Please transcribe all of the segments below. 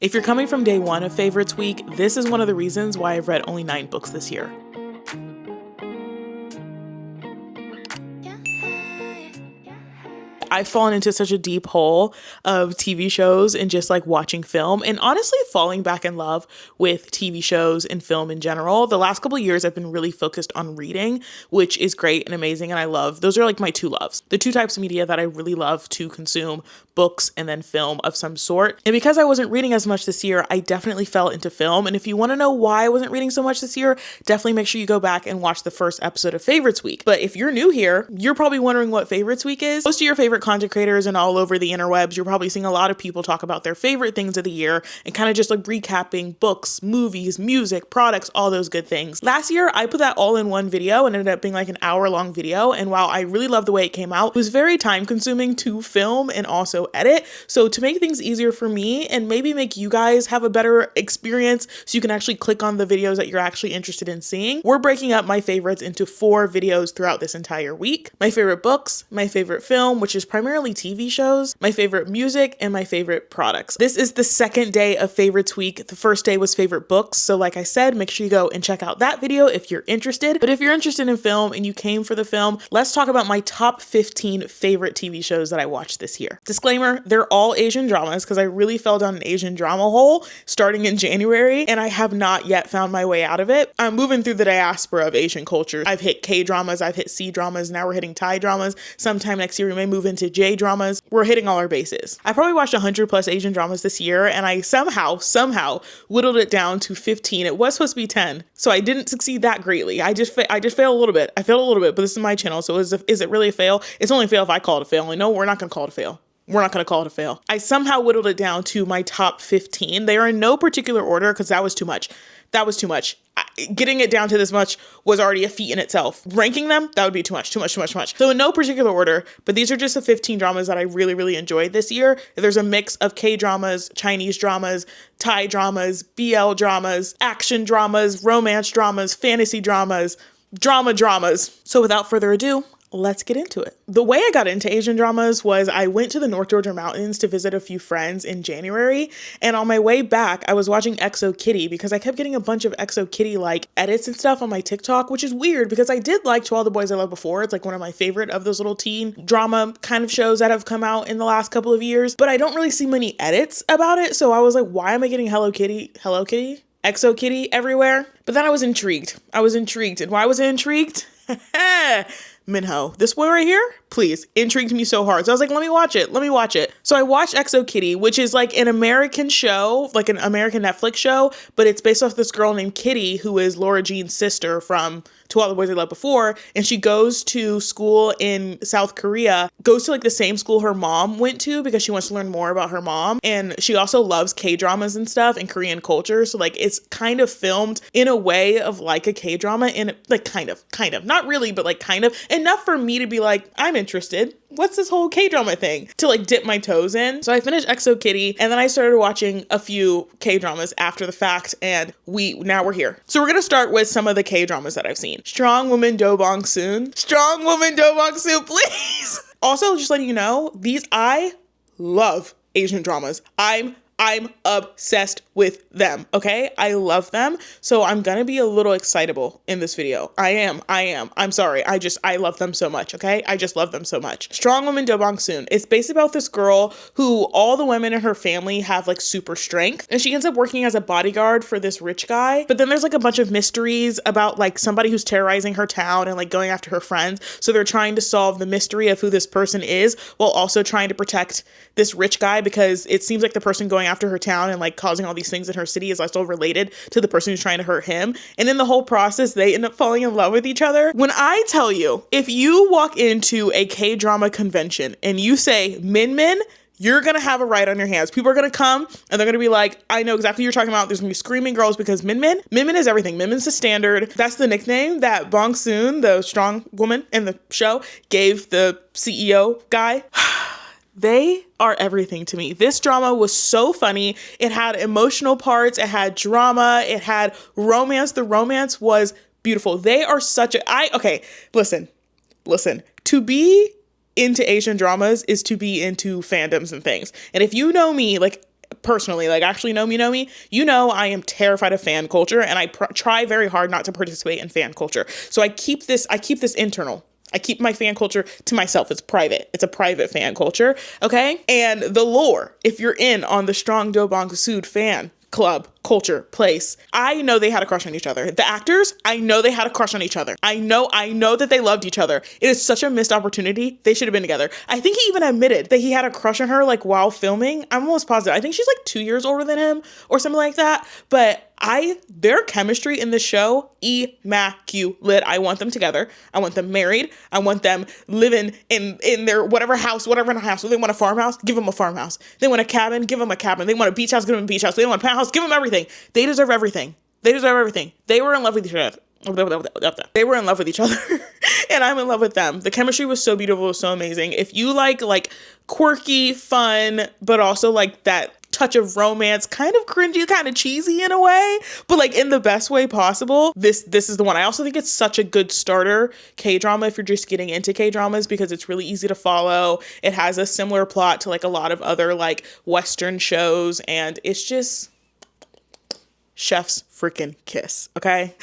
If you're coming from day one of Favorites Week, this is one of the reasons why I've read only 9 books this year. I've fallen into such a deep hole of TV shows and just like watching film and honestly falling back in love with TV shows and film in general. The last couple of years I've been really focused on reading, which is great and amazing, and I love. Those are like my two loves. The two types of media that I really love to consume, books and then film of some sort. And because I wasn't reading as much this year, I definitely fell into film. And if you want to know why I wasn't reading so much this year, definitely make sure you go back and watch the first episode of Favorites Week. But if you're new here, you're probably wondering what Favorites Week is. Most of your favorite content creators and all over the interwebs, you're probably seeing a lot of people talk about their favorite things of the year and kind of just like recapping books, movies, music, products, all those good things. Last year, I put that all in one video and ended up being like an hour-long video. And while I really loved the way it came out, it was very time-consuming to film and also edit. So to make things easier for me and maybe make you guys have a better experience so you can actually click on the videos that you're actually interested in seeing, we're breaking up my favorites into 4 videos throughout this entire week. My favorite books, my favorite film, which is primarily TV shows, my favorite music, and my favorite products. This is the second day of Favorites Week. The first day was favorite books. So like I said, make sure you go and check out that video if you're interested. But if you're interested in film and you came for the film, let's talk about my top 15 favorite TV shows that I watched this year. Disclaimer, they're all Asian dramas because I really fell down an Asian drama hole starting in January and I have not yet found my way out of it. I'm moving through the diaspora of Asian culture. I've hit K-dramas, I've hit C-dramas, now we're hitting Thai dramas. Sometime next year we may move into J-dramas. We're hitting all our bases. I probably watched 100 plus Asian dramas this year and I somehow whittled it down to 15. It was supposed to be 10, so I didn't succeed that greatly. I just failed a little bit. I failed a little bit, but this is my channel, so is it really a fail? It's only a fail if I call it a fail. No, we're not going to call it a fail. We're not going to call it a fail. I somehow whittled it down to my top 15. They are in no particular order because that was too much. Getting it down to this much was already a feat in itself. Ranking them, that would be too much. So in no particular order, but these are just the 15 dramas that I really, really enjoyed this year. There's a mix of K-dramas, Chinese dramas, Thai dramas, BL dramas, action dramas, romance dramas, fantasy dramas, dramas. So without further ado, let's get into it. The way I got into Asian dramas was I went to the North Georgia mountains to visit a few friends in January. And on my way back, I was watching XO Kitty because I kept getting a bunch of XO Kitty like edits and stuff on my TikTok, which is weird because I did like To All the Boys I Loved Before. It's like one of my favorite of those little teen drama kind of shows that have come out in the last couple of years, but I don't really see many edits about it. So I was like, why am I getting Hello Kitty, XO Kitty everywhere? But then I was intrigued. And why was I intrigued? Minho, this boy right here, please, intrigued me so hard. So I was like, let me watch it. So I watched XO Kitty, which is like an American show, like an American Netflix show, but it's based off this girl named Kitty, who is Laura Jean's sister from To All the Boys I Loved Before. And she goes to school in South Korea, goes to like the same school her mom went to because she wants to learn more about her mom. And she also loves K-dramas and stuff and Korean culture. So like it's kind of filmed in a way of like a K-drama, and like kind of, not really, but like kind of enough for me to be like, I'm interested. What's this whole K-drama thing? To like dip my toes in. So I finished XO Kitty and then I started watching a few K-dramas after the fact, and now we're here. So we're going to start with some of the K-dramas that I've seen. Strong Woman Do Bong Soon, please. Also, just letting you know, I love Asian dramas. I'm obsessed with them, okay? I love them. So I'm gonna be a little excitable in this video. I am. I'm sorry. I love them so much, okay? I just love them so much. Strong Woman Do Bong Soon. It's based about this girl who all the women in her family have like super strength, and she ends up working as a bodyguard for this rich guy. But then there's like a bunch of mysteries about like somebody who's terrorizing her town and like going after her friends. So they're trying to solve the mystery of who this person is while also trying to protect this rich guy, because it seems like the person going after her town and like causing all these things in her city is also related to the person who's trying to hurt him. And in the whole process, they end up falling in love with each other. When I tell you, if you walk into a K-drama convention and you say Min, you're going to have a riot on your hands. People are going to come and they're going to be like, I know exactly what you're talking about. There's going to be screaming girls because Min is everything. Min's the standard. That's the nickname that Bong Soon, the strong woman in the show, gave the CEO guy. They are everything to me. This drama was so funny. It had emotional parts. It had drama. It had romance. The romance was beautiful. They are okay, listen. To be into Asian dramas is to be into fandoms and things. And if you know me, like personally, like actually know me, you know I am terrified of fan culture, and I try very hard not to participate in fan culture. So I keep this internal. I keep my fan culture to myself. It's private. It's a private fan culture, okay? And the lore, if you're in on the Strong Do Bong Sood fan club, culture, place, I know they had a crush on each other. The actors, I know they had a crush on each other. I know that they loved each other. It is such a missed opportunity. They should have been together. I think he even admitted that he had a crush on her like while filming. I'm almost positive. I think she's like 2 years older than him or something like that. But their chemistry in the show, immaculate. I want them together. I want them married. I want them living in their whatever house. So they want a farmhouse, give them a farmhouse. They want a cabin, give them a cabin. They want a beach house, give them a beach house. They want a penthouse, give them everything. They deserve everything. They deserve everything. They were in love with each other. They were in love with each other and I'm in love with them. The chemistry was so beautiful, it was so amazing. If you like quirky, fun, but also like that touch of romance, kind of cringy, kind of cheesy in a way, but like in the best way possible, this is the one. I also think it's such a good starter K-drama if you're just getting into K-dramas, because it's really easy to follow. It has a similar plot to like a lot of other like Western shows, and it's just chef's freaking kiss, okay?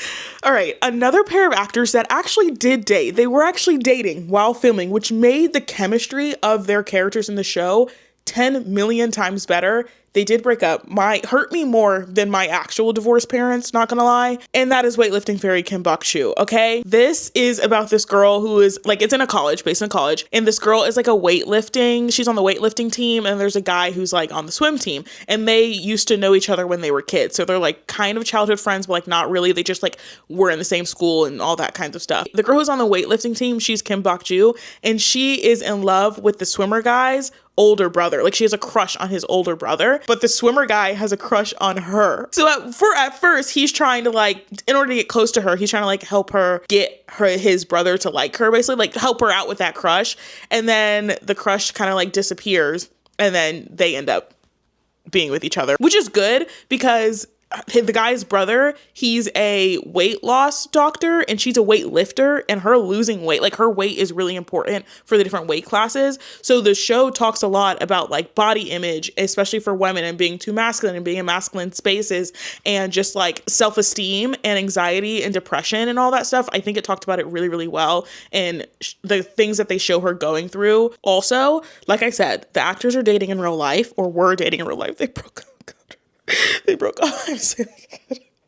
All right, another pair of actors that actually did date. They were actually dating while filming, which made the chemistry of their characters in the show 10 million times better. They did break up. Hurt me more than my actual divorced parents, not gonna lie. And that is weightlifting fairy Kim Bok-chu, okay? This is about this girl who is like, it's based in a college. And this girl is like she's on the weightlifting team. And there's a guy who's like on the swim team. And they used to know each other when they were kids. So they're like kind of childhood friends, but like not really. They just like were in the same school and all that kinds of stuff. The girl who's on the weightlifting team, she's Kim Bok-chu. And she is in love with the swimmer guy's older brother. Like she has a crush on his older brother, but the swimmer guy has a crush on her. So at first he's trying to in order to get close to her, he's trying to help her get his brother to like her, basically help her out with that crush. And then the crush kind of disappears, and then they end up being with each other, which is good because the guy's brother, he's a weight loss doctor and she's a weight lifter, and her losing weight, her weight is really important for the different weight classes. So the show talks a lot about body image, especially for women, and being too masculine and being in masculine spaces, and just self-esteem and anxiety and depression and all that stuff. I think it talked about it really, really well, and the things that they show her going through. Also, like I said, the actors are dating in real life, or were dating in real life. They broke up. They broke up.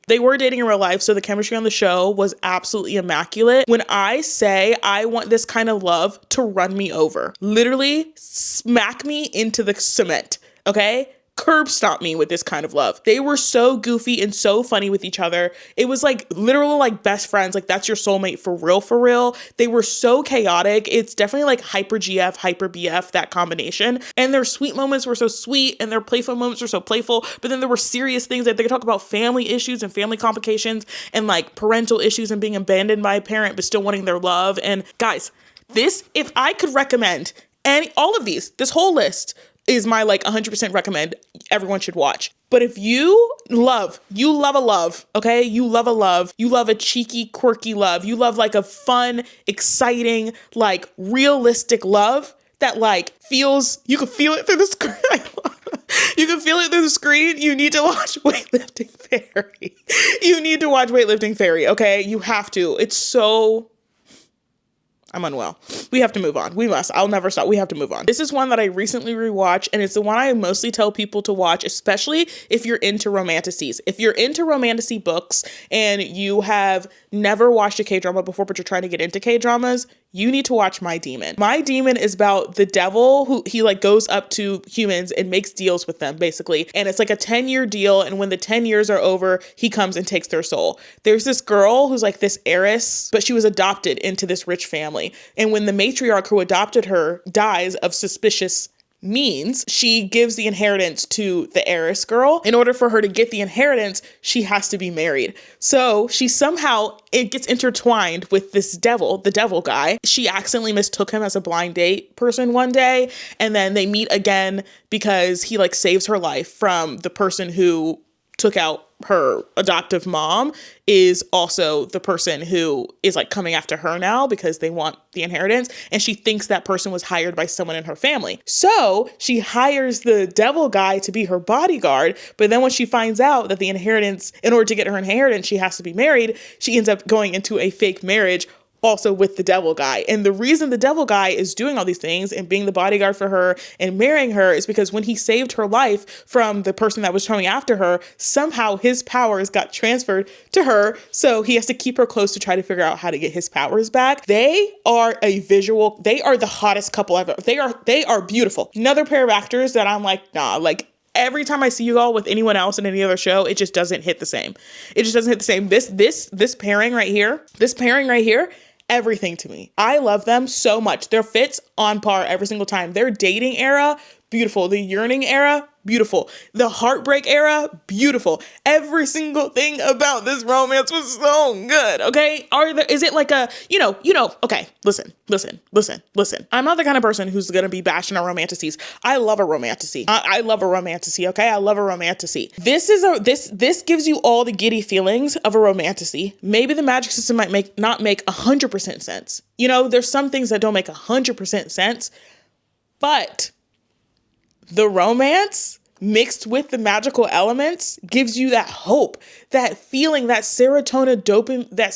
They were dating in real life, so the chemistry on the show was absolutely immaculate. When I say I want this kind of love to run me over, literally smack me into the cement, okay? Curb stomp me with this kind of love. They were so goofy and so funny with each other. It was literal best friends. That's your soulmate for real, for real. They were so chaotic. It's definitely hyper GF, hyper BF, that combination. And their sweet moments were so sweet, and their playful moments were so playful. But then there were serious things that they could talk about, family issues and family complications, and parental issues, and being abandoned by a parent but still wanting their love. And guys, if I could recommend all of these, this whole list is my 100% recommend everyone should watch. But if you love a love, okay? You love a love. You love a cheeky, quirky love. You love a fun, exciting, realistic love that you can feel it through the screen. You can feel it through the screen. You need to watch Weightlifting Fairy. You need to watch Weightlifting Fairy, okay? You have to. It's so... I'm unwell. We have to move on. We must. I'll never stop. We have to move on. This is one that I recently rewatched, and it's the one I mostly tell people to watch, especially if you're into romanticies. If you're into romanticy books and you have never watched a K-drama before, but you're trying to get into K-dramas, you need to watch My Demon. My Demon is about the devil who he goes up to humans and makes deals with them, basically. And it's a 10-year deal. And when the 10 years are over, he comes and takes their soul. There's this girl who's this heiress, but she was adopted into this rich family. And when the matriarch who adopted her dies of suspicious means, she gives the inheritance to the heiress girl. In order for her to get the inheritance, she has to be married. So it gets intertwined with this devil, the devil guy. She accidentally mistook him as a blind date person one day, and then they meet again because he saves her life from the person who took out her adoptive mom is also the person who is like coming after her now because they want the inheritance. And she thinks that person was hired by someone in her family. So she hires the devil guy to be her bodyguard. But then when she finds out that the inheritance, in order to get her inheritance, she has to be married, she ends up going into a fake marriage also with the devil guy. And the reason the devil guy is doing all these things and being the bodyguard for her and marrying her is because when he saved her life from the person that was coming after her, somehow his powers got transferred to her. So he has to keep her close to try to figure out how to get his powers back. They are they are the hottest couple ever. They are beautiful. Another pair of actors that I'm like, nah, like every time I see you all with anyone else in any other show, it just doesn't hit the same. It just doesn't hit the same. This pairing right here, everything to me. I love them so much. Their fits on par every single time. Their dating era, beautiful. The yearning era, beautiful. The heartbreak era, beautiful. Every single thing about this romance was so good, okay? Is it like a, okay, listen. I'm not the kind of person who's gonna be bashing on romanticies. I love a romanticy. I love a romanticy, okay? I love a romanticy. This gives you all the giddy feelings of a romanticy. Maybe the magic system might not make 100% sense. There's some things that don't make 100% sense, but the romance mixed with the magical elements gives you that hope, that feeling, that serotonin dopamine, that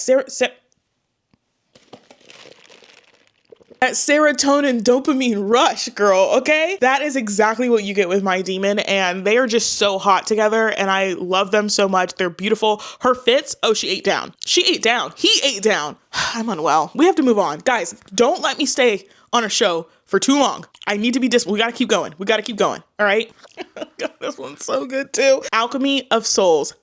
serotonin dopamine rush, girl, okay? That is exactly what you get with My Demon, and they are just so hot together, and I love them so much. They're beautiful. Her fits, she ate down. She ate down. He ate down. I'm unwell. We have to move on. Guys, don't let me stay on a show for too long. I need to be we gotta keep going. All right? God, this one's so good too. Alchemy of Souls.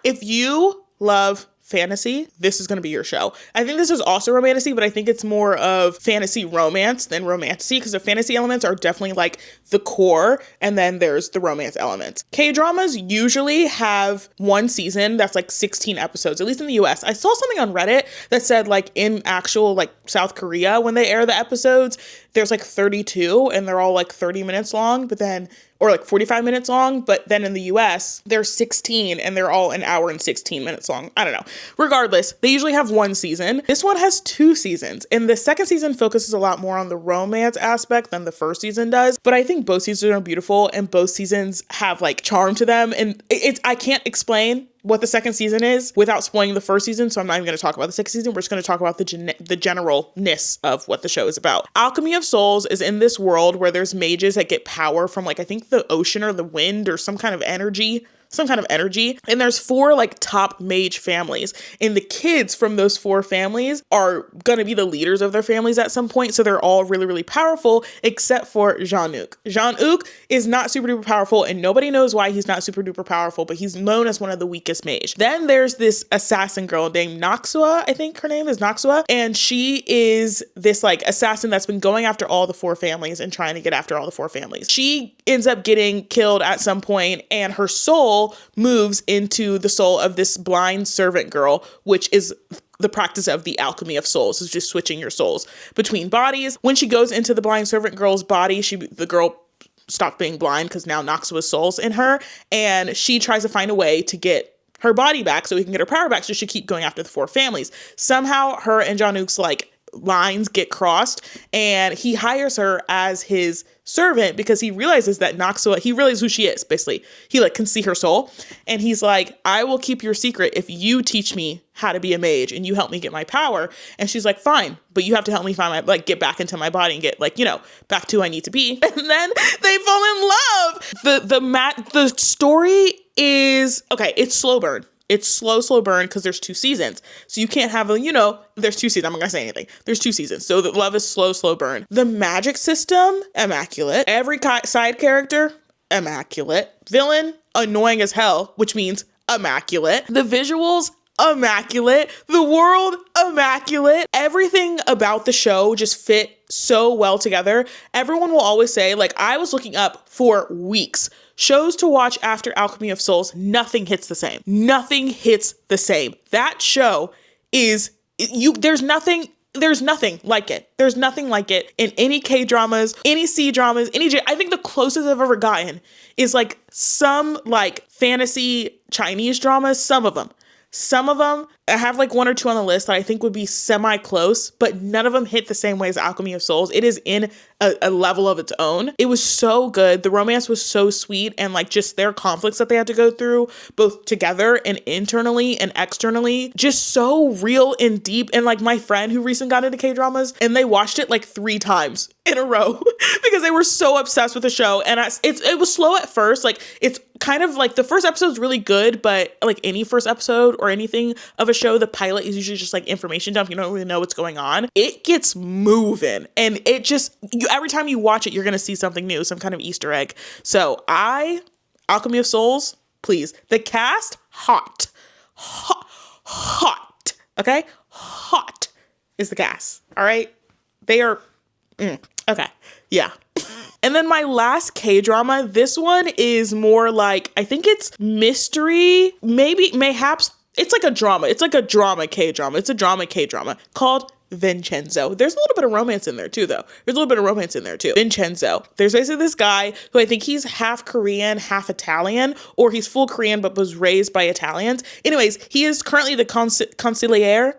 If you love fantasy, this is going to be your show. I think this is also romantasy, but I think it's more of fantasy romance than romantasy because the fantasy elements are definitely like the core, and then there's the romance elements. K-dramas usually have one season that's like 16 episodes, at least in the US. I saw something on Reddit that said like in actual like South Korea, when they air the episodes, there's like 32 and they're all like 30 minutes long, or like 45 minutes long, but then in the US, there's 16 and they're all an hour and 16 minutes long. I don't know. Regardless, they usually have one season. This one has 2 seasons, and the second season focuses a lot more on the romance aspect than the first season does, but I think both seasons are beautiful and both seasons have like charm to them, and I can't explain what the second season is without spoiling the first season, so I'm not even going to talk about the second season. We're just going to talk about the generalness of what the show is about. Alchemy of Souls is in this world where there's mages that get power from like, I think the ocean or the wind or some kind of energy. And there's 4 like top mage families, and the kids from those 4 families are going to be the leaders of their families at some point. So they're all really, really powerful except for Jean-Luc. Jean-Luc is not super duper powerful, and nobody knows why he's not super duper powerful, but he's known as one of the weakest mage. Then there's this assassin girl named Noxua. I think her name is Noxua. And she is this like assassin that's been going after all the 4 families and trying to get after all the 4 families. She ends up getting killed at some point, and her soul moves into the soul of this blind servant girl, which is the practice of the alchemy of souls, is just switching your souls between bodies. When she goes into the blind servant girl's body, the girl stopped being blind because now Noxua's soul's in her, and she tries to find a way to get her body back so he can get her power back, so she keep going after the 4 families. Somehow her and Jean-Luc's like lines get crossed, and he hires her as his servant because he realizes that Noxua, he realizes who she is, basically. He like can see her soul, and he's like, I will keep your secret if you teach me how to be a mage and you help me get my power. And she's like, fine, but you have to help me find get back into my body and get back to who I need to be. And then they fall in love. The story is, okay, it's slow burn. It's slow burn because there's 2 seasons. So you can't have there's 2 seasons. I'm not going to say anything. There's 2 seasons. So the love is slow burn. The magic system, immaculate. Every side character, immaculate. Villain, annoying as hell, which means immaculate. The visuals, immaculate. The world, immaculate. Everything about the show just fit so well together. Everyone will always say, like, I was looking up for weeks shows to watch after Alchemy of Souls. Nothing hits the same. Nothing hits the same. That show is there's nothing. there's nothing like it. There's nothing like it in any K-dramas, any C-dramas, I think the closest I've ever gotten is like some like fantasy Chinese dramas, some of them. Some of them, I have like one or two on the list that I think would be semi-close, but none of them hit the same way as Alchemy of Souls. It is in a level of its own. It was so good. The romance was so sweet, and like just their conflicts that they had to go through, both together and internally and externally, just so real and deep. And like my friend who recently got into K-dramas, and they watched it like 3 times in a row because they were so obsessed with the show. And it was slow at first. Like it's kind of like the first episode's really good, but like any first episode or anything of a show, the pilot is usually just like information dump. You don't really know what's going on. It gets moving, and it just, every time you watch it, you're going to see something new, some kind of Easter egg. So Alchemy of Souls, please. The cast, hot. Okay? Hot is the cast. All right? They are, okay. Yeah. And then my last K-drama, this one is more like, I think it's mystery, mayhaps, it's like a drama. It's like a drama K-drama. It's a drama K-drama called Vincenzo. There's a little bit of romance in there too, though. Vincenzo. There's basically this guy who I think he's half Korean, half Italian, or he's full Korean but was raised by Italians. Anyways, he is currently the consigliere,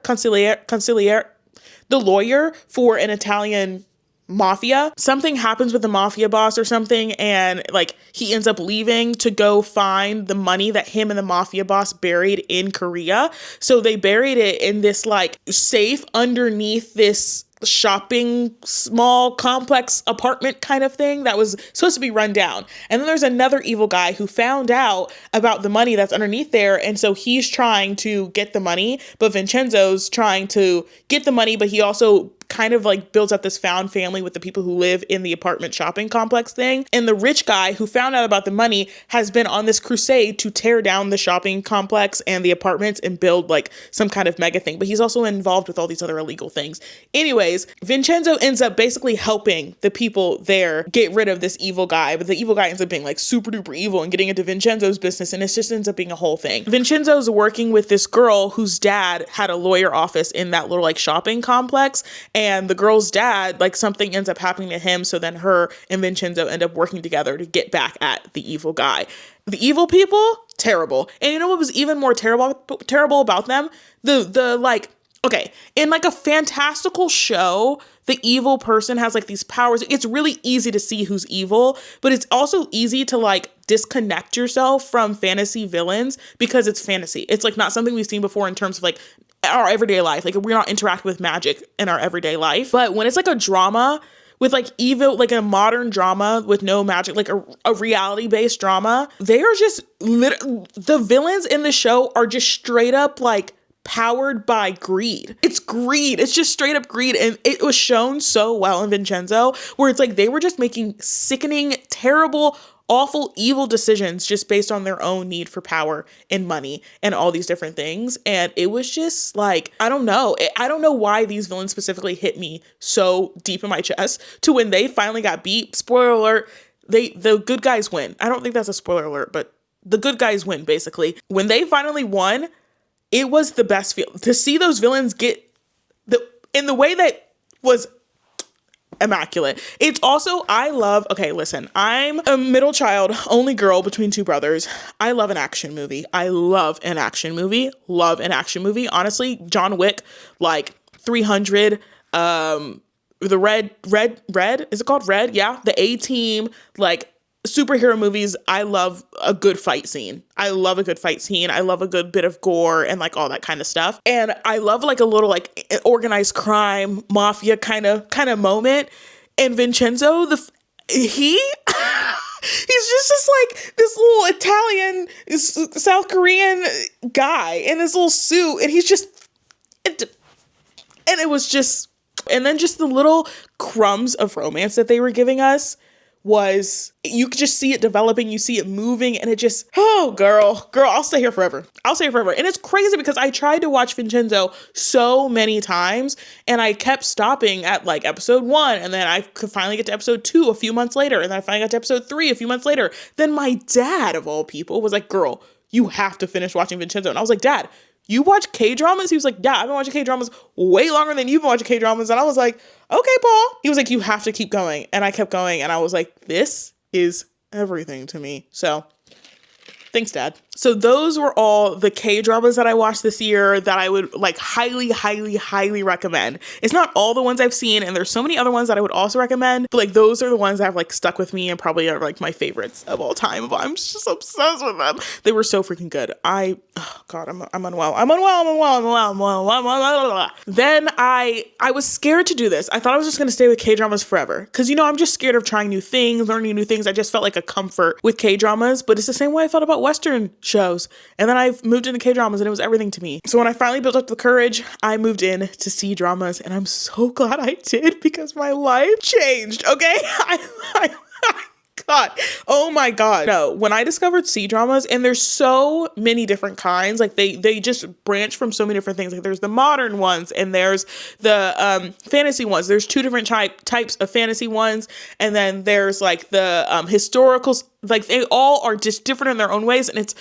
the lawyer for an Italian mafia. Something happens with the mafia boss or something, and like he ends up leaving to go find the money that him and the mafia boss buried in Korea. So they buried it in this like safe underneath this shopping small complex apartment kind of thing that was supposed to be run down. And then there's another evil guy who found out about the money that's underneath there, and so he's trying to get the money, but Vincenzo's trying to get the money, but he also kind of like builds up this found family with the people who live in the apartment shopping complex thing. And the rich guy who found out about the money has been on this crusade to tear down the shopping complex and the apartments and build like some kind of mega thing. But he's also involved with all these other illegal things. Anyways, Vincenzo ends up basically helping the people there get rid of this evil guy. But the evil guy ends up being like super duper evil and getting into Vincenzo's business. And it just ends up being a whole thing. Vincenzo's working with this girl whose dad had a lawyer office in that little like shopping complex. And the girl's dad, like something ends up happening to him. So then her and Vincenzo end up working together to get back at the evil guy. The evil people, terrible. And you know what was even more terrible about them? The like, okay, in like a fantastical show, the evil person has like these powers. It's really easy to see who's evil, but it's also easy to like disconnect yourself from fantasy villains because it's fantasy. It's like not something we've seen before in terms of like our everyday life. Like we're not interacting with magic in our everyday life. But when it's like a drama with like evil, like a modern drama with no magic, like a reality-based drama, they are just, the villains in the show are just straight up like powered by greed. It's greed. It's just straight up greed. And it was shown so well in Vincenzo, where it's like they were just making sickening, terrible, awful, evil decisions just based on their own need for power and money and all these different things. And it was just like, I don't know why these villains specifically hit me so deep in my chest to when they finally got beat. Spoiler alert, the good guys win. I don't think that's a spoiler alert, but the good guys win, basically. When they finally won, it was the best feel to see those villains get in the way that was immaculate. It's also, okay, listen, I'm a middle child, only girl between 2 brothers. I love an action movie. Honestly, John Wick, like 300, the red, is it called Red? Yeah. The A-Team, like superhero movies. I love a good fight scene. I love a good bit of gore and like all that kind of stuff. And I love like a little like organized crime, mafia kind of moment. And Vincenzo, he's just like this little Italian, South Korean guy in his little suit. And he's just, and it was just, and then just the little crumbs of romance that they were giving us was, you could just see it developing, you see it moving, and it just, oh, girl, I'll stay here forever. And it's crazy because I tried to watch Vincenzo so many times, and I kept stopping at like episode 1, and then I could finally get to episode 2 a few months later, and then I finally got to episode 3 a few months later. Then my dad, of all people, was like, girl, you have to finish watching Vincenzo. And I was like, Dad, you watch K-dramas? He was like, yeah, I've been watching K-dramas way longer than you've been watching K-dramas. And I was like, okay, Paul. He was like, you have to keep going. And I kept going. And I was like, this is everything to me. So thanks, Dad. So those were all the K-dramas that I watched this year that I would like highly, highly, highly recommend. It's not all the ones I've seen, and there's so many other ones that I would also recommend, but like those are the ones that have like stuck with me and probably are like my favorites of all time. But I'm just obsessed with them. They were so freaking good. I'm unwell. Then I was scared to do this. I thought I was just going to stay with K-dramas forever. Because, you know, I'm just scared of trying new things, learning new things. I just felt like a comfort with K-dramas, but it's the same way I felt about Western shows. And then I moved into K-dramas and it was everything to me. So when I finally built up the courage, I moved in to C-dramas, and I'm so glad I did because my life changed, okay? God. Oh my God. No, when I discovered C-dramas, and there's so many different kinds, like they just branch from so many different things. Like there's the modern ones and there's the fantasy ones. There's two different types of fantasy ones. And then there's like the historicals, like they all are just different in their own ways. And it's,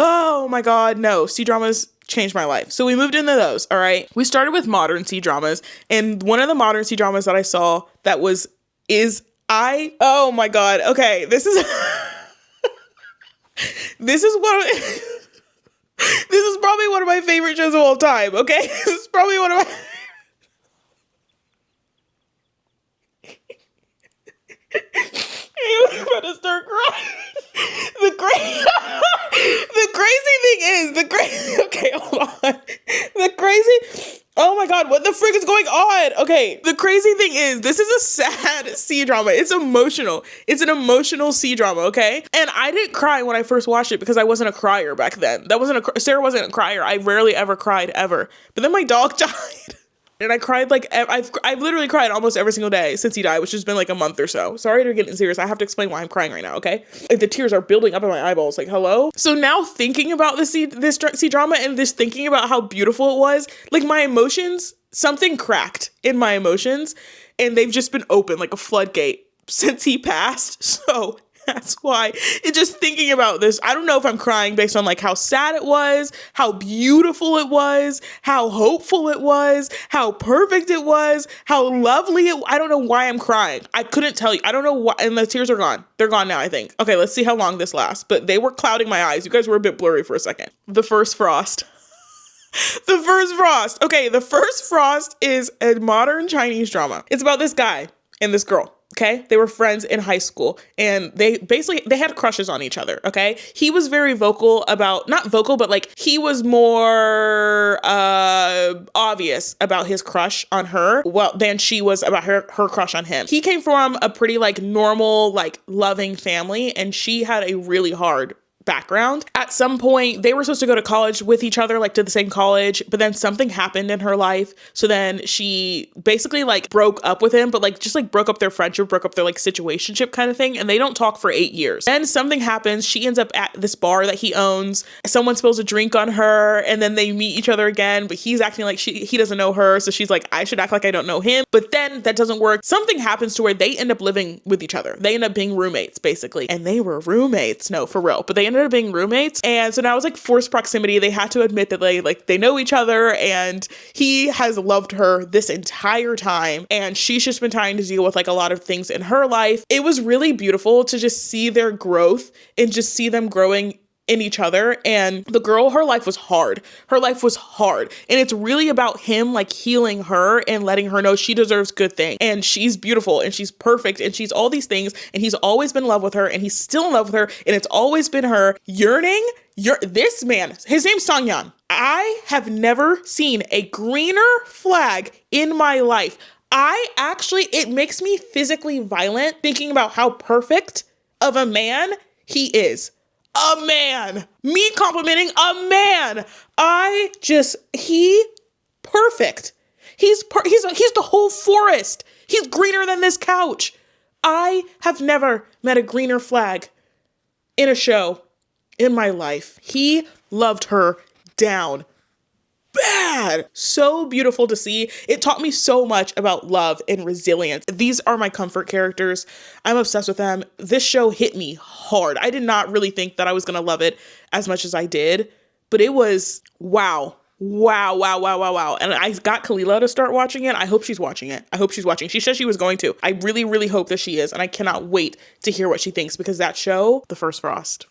oh my God, no, C-dramas changed my life. So we moved into those. All right. We started with modern C-dramas, and one of the modern C-dramas that I saw that oh my God. Okay. This is this is probably one of my favorite shows of all time. Okay. This is probably one of my I'm about to start crying. Okay, hold on. Oh my God, what the frick is going on? Okay, the crazy thing is, this is a sad C-drama. It's emotional. It's an emotional C-drama, okay? And I didn't cry when I first watched it because I wasn't a crier back then. Sarah wasn't a crier. I rarely ever cried, ever. But then my dog died. And I cried like, I've literally cried almost every single day since he died, which has been like a month or so. Sorry to get serious. I have to explain why I'm crying right now, okay? Like the tears are building up in my eyeballs, like, hello? So now thinking about this C-drama and just thinking about how beautiful it was, like my emotions, something cracked in my emotions, and they've just been open like a floodgate since he passed. So that's why it's just thinking about this. I don't know if I'm crying based on like how sad it was, how beautiful it was, how hopeful it was, how perfect it was, how lovely I don't know why I'm crying. I couldn't tell you. I don't know why. And the tears are gone. They're gone now, I think. Okay, let's see how long this lasts. But they were clouding my eyes. You guys were a bit blurry for a second. The First Frost. The First Frost. Okay, The First Frost is a modern Chinese drama. It's about this guy and this girl. Okay, they were friends in high school, and they had crushes on each other. Okay, he was very vocal about, not vocal, but like he was more obvious about his crush on her, than she was about her crush on him. He came from a pretty like normal, like loving family, and she had a really hard background. At some point, they were supposed to go to college with each other, like to the same college, but then something happened in her life. So then she basically like broke up with him, but like just like broke up their friendship, broke up their like situationship kind of thing. And they don't talk for 8 years. Then something happens. She ends up at this bar that he owns. Someone spills a drink on her, and then they meet each other again, but he's acting like he doesn't know her. So she's like, I should act like I don't know him. But then that doesn't work. Something happens to where they end up living with each other. They end up being roommates basically. And they were roommates. No, for real. But they ended up being roommates, and so now it's like forced proximity. They had to admit that they know each other, and he has loved her this entire time, and she's just been trying to deal with like a lot of things in her life. It was really beautiful to just see their growth and just see them growing in each other. And the girl, her life was hard. And it's really about him like healing her and letting her know she deserves good things. And she's beautiful and she's perfect and she's all these things. And he's always been in love with her, and he's still in love with her. And it's always been her yearning. This man, his name's Sangyan. I have never seen a greener flag in my life. It makes me physically violent thinking about how perfect of a man he is. A man. Me complimenting a man. Perfect. He's the whole forest. He's greener than this couch. I have never met a greener flag in a show in my life. He loved her down bad. So beautiful to see. It taught me so much about love and resilience. These are my comfort characters. I'm obsessed with them. This show hit me hard. I did not really think that I was going to love it as much as I did, but it was wow. Wow, wow, wow, wow, wow. And I got Kalila to start watching it. I hope she's watching it. I hope she's watching. She said she was going to. I really, really hope that she is. And I cannot wait to hear what she thinks, because that show, The First Frost.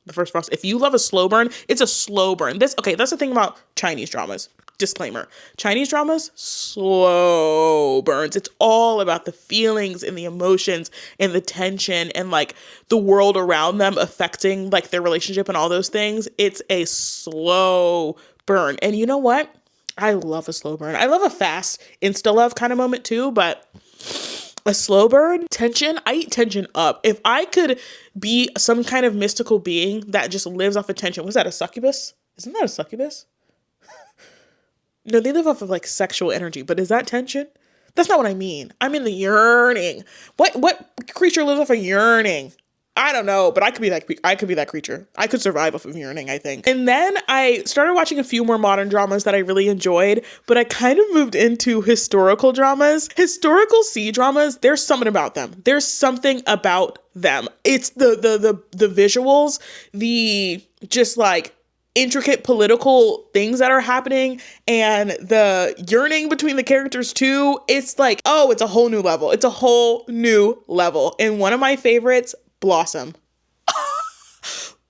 The First Frost. If you love a slow burn, it's a slow burn. That's the thing about Chinese dramas. Disclaimer. Chinese dramas, slow burns. It's all about the feelings and the emotions and the tension and like the world around them affecting like their relationship and all those things. It's a slow burn. And you know what? I love a slow burn. I love a fast insta love kind of moment too, but a slow burn, tension, I eat tension up. If I could be some kind of mystical being that just lives off of tension, was that a succubus? Isn't that a succubus? No, they live off of like sexual energy, but is that tension? That's not what I mean. I mean the yearning. What creature lives off of yearning? I don't know, but I could be that creature. I could survive off of yearning, I think. And then I started watching a few more modern dramas that I really enjoyed, but I kind of moved into historical dramas. Historical C-dramas, there's something about them. There's something about them. It's the visuals, the just like intricate political things that are happening and the yearning between the characters too. It's like, oh, it's a whole new level. It's a whole new level. And one of my favorites, Blossom.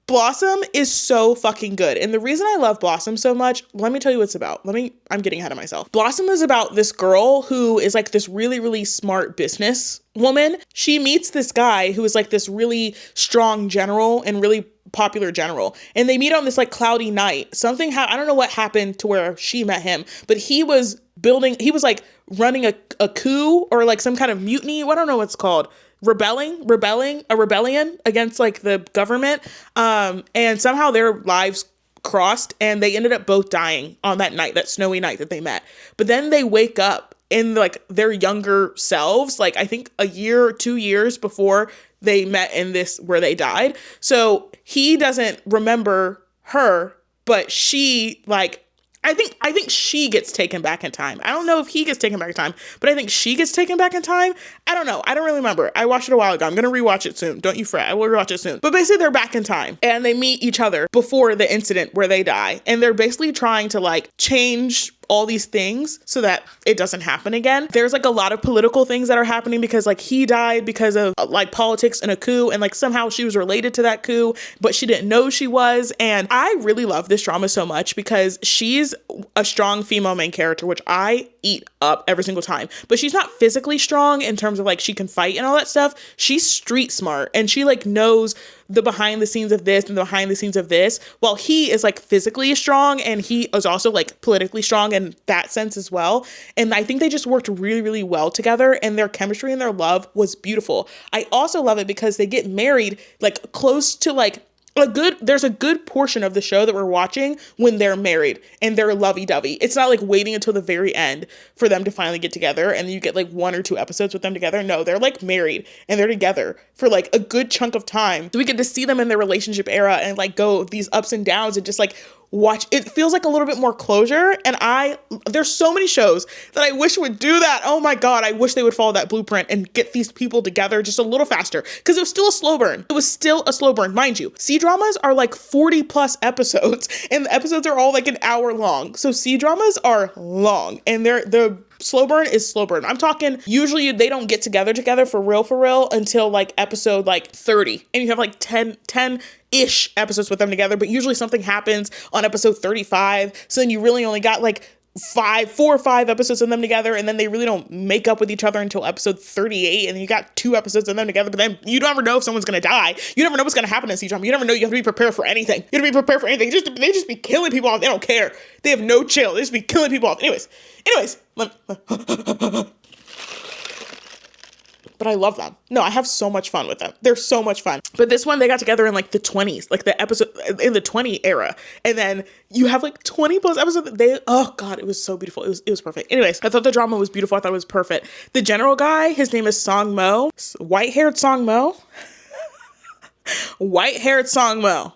Blossom is so fucking good. And the reason I love Blossom so much, let me tell you what it's about. I'm getting ahead of myself. Blossom is about this girl who is like this really, really smart business woman. She meets this guy who is like this really strong general and really popular general. And they meet on this like cloudy night. I don't know what happened to where she met him, but he was like running a coup or like some kind of mutiny. I don't know what's called. A rebellion against like the government. And somehow their lives crossed and they ended up both dying on that night, that snowy night that they met. But then they wake up in like their younger selves, like I think a year or 2 years before they met in this where they died. So he doesn't remember her, but she like, I think she gets taken back in time. I don't know if he gets taken back in time, but I think she gets taken back in time. I don't know. I don't really remember. I watched it a while ago. I'm going to rewatch it soon. Don't you fret. I will rewatch it soon. But basically they're back in time and they meet each other before the incident where they die. And they're basically trying to like change all these things so that it doesn't happen again. There's like a lot of political things that are happening because like he died because of like politics and a coup, and like somehow she was related to that coup, but she didn't know she was. And I really love this drama so much because she's a strong female main character, which I eat up every single time. But she's not physically strong in terms of like she can fight and all that stuff. She's street smart and she like knows the behind the scenes of this and the behind the scenes of this, while he is like physically strong and he is also like politically strong in that sense as well. And I think they just worked really, really well together, and their chemistry and their love was beautiful. I also love it because they get married like close to like there's a good portion of the show that we're watching when they're married and they're lovey-dovey. It's not like waiting until the very end for them to finally get together and you get like 1 or 2 episodes with them together. No, they're like married and they're together for like a good chunk of time. So we get to see them in their relationship era and like go these ups and downs and just like watch. It feels like a little bit more closure. And there's so many shows that I wish would do that. Oh my God, I wish they would follow that blueprint and get these people together just a little faster, because it was still a slow burn. It was still a slow burn. Mind you, C-dramas are like 40 plus episodes and the episodes are all like an hour long. So C-dramas are long and the slow burn is slow burn. I'm talking usually they don't get together for real until like episode like 30. And you have like 10-ish episodes with them together, but usually something happens on episode 35. So then you really only got like 4 or 5 episodes of them together, and then they really don't make up with each other until episode 38, and then you got 2 episodes of them together, but then you never know if someone's gonna die. You never know what's gonna happen in C-drama. You never know. You have to be prepared for anything. You have to be prepared for anything. They just be killing people off. They don't care. They have no chill. They just be killing people off. Anyways, but I love them. No, I have so much fun with them. They're so much fun. But this one, they got together in like the 20s, like the episode in the 20 era. And then you have like 20 plus episodes. Oh God, it was so beautiful. It was perfect. Anyways, I thought the drama was beautiful. I thought it was perfect. The general guy, his name is Song Mo. White-haired Song Mo. White-haired Song Mo.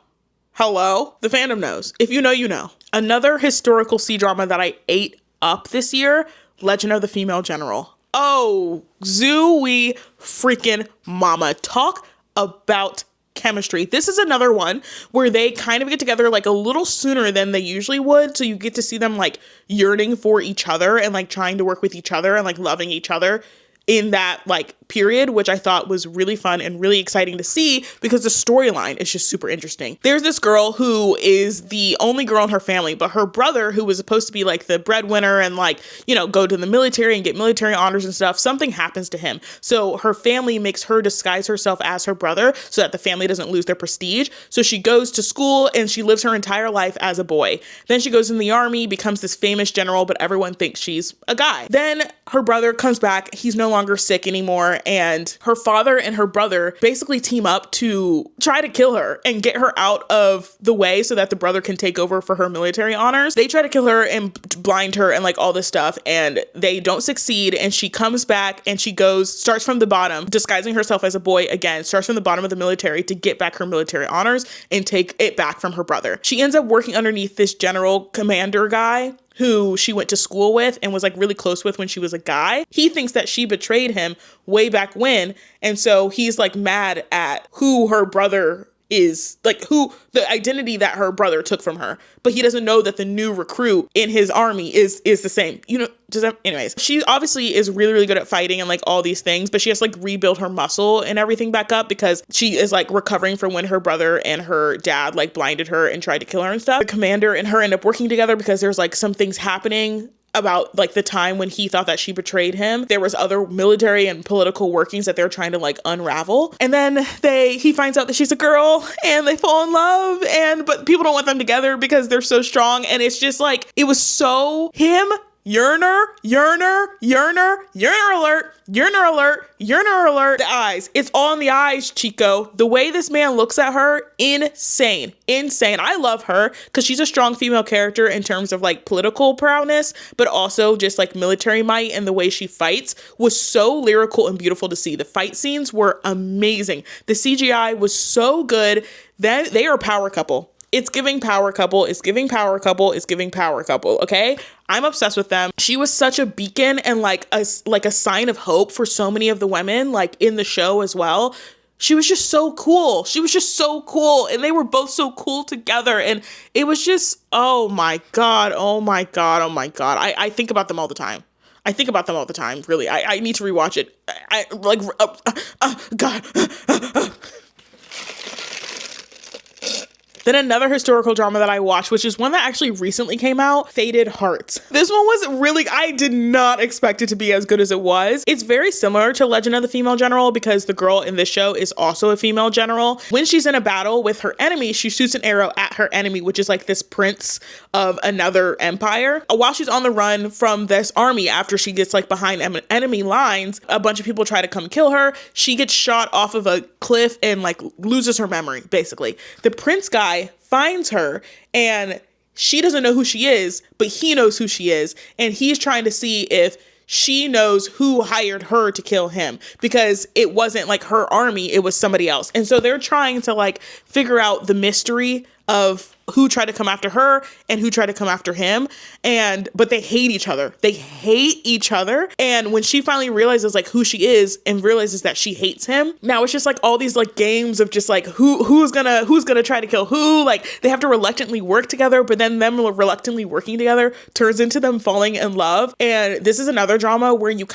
Hello? The fandom knows. If you know, you know. Another historical C-drama that I ate up this year, Legend of the Female General. Oh, Zooey freaking mama. Talk about chemistry. This is another one where they kind of get together like a little sooner than they usually would. So you get to see them like yearning for each other and like trying to work with each other and like loving each other in that like period, which I thought was really fun and really exciting to see because the storyline is just super interesting. There's this girl who is the only girl in her family, but her brother, who was supposed to be like the breadwinner and like, you know, go to the military and get military honors and stuff, something happens to him. So her family makes her disguise herself as her brother so that the family doesn't lose their prestige. So she goes to school and she lives her entire life as a boy. Then she goes in the army, becomes this famous general, but everyone thinks she's a guy. Then her brother comes back. He's no longer sick anymore. And her father and her brother basically team up to try to kill her and get her out of the way so that the brother can take over for her military honors. They try to kill her and blind her and like all this stuff, and they don't succeed. And she comes back and she starts from the bottom, disguising herself as a boy again, starts from the bottom of the military to get back her military honors and take it back from her brother. She ends up working underneath this general commander guy who she went to school with and was like really close with when she was a guy. He thinks that she betrayed him way back when. And so he's like mad at who her brother is, like who the identity that her brother took from her. But he doesn't know that the new recruit in his army is the same. You know, anyways, she obviously is really, really good at fighting and like all these things, but she has to like rebuild her muscle and everything back up because she is like recovering from when her brother and her dad like blinded her and tried to kill her and stuff. The commander and her end up working together because there's like some things happening about like the time when he thought that she betrayed him. There was other military and political workings that they're trying to like unravel. And then he finds out that she's a girl and they fall in love, but people don't want them together because they're so strong. And it's just like, it was so him. Yearner alert. The eyes. It's all in the eyes, Chico. The way this man looks at her, insane. I love her because she's a strong female character in terms of like political prowess, but also just like military might, and the way she fights was so lyrical and beautiful to see. The fight scenes were amazing. The CGI was so good. That they are a power couple. It's giving power couple. Okay. I'm obsessed with them. She was such a beacon and like a sign of hope for so many of the women, like in the show as well. She was just so cool. And they were both so cool together. And it was just, oh my God. I think about them all the time. Really. I need to rewatch it. God. Then another historical drama that I watched, which is one that actually recently came out, Fated Hearts. This one was really, I did not expect it to be as good as it was. It's very similar to Legend of the Female General because the girl in this show is also a female general. When she's in a battle with her enemy, she shoots an arrow at her enemy, which is like this prince of another empire. While she's on the run from this army, after she gets like behind enemy lines, a bunch of people try to come kill her. She gets shot off of a cliff and like loses her memory, basically. The prince guy finds her and she doesn't know who she is, but he knows who she is. And he's trying to see if she knows who hired her to kill him because it wasn't like her army, it was somebody else. And so they're trying to like figure out the mystery of who tried to come after her and who tried to come after him. But they hate each other. And when she finally realizes like who she is and realizes that she hates him, now it's just like all these like games of just like who's gonna try to kill who. Like they have to reluctantly work together, but then them reluctantly working together turns into them falling in love. And this is another drama where you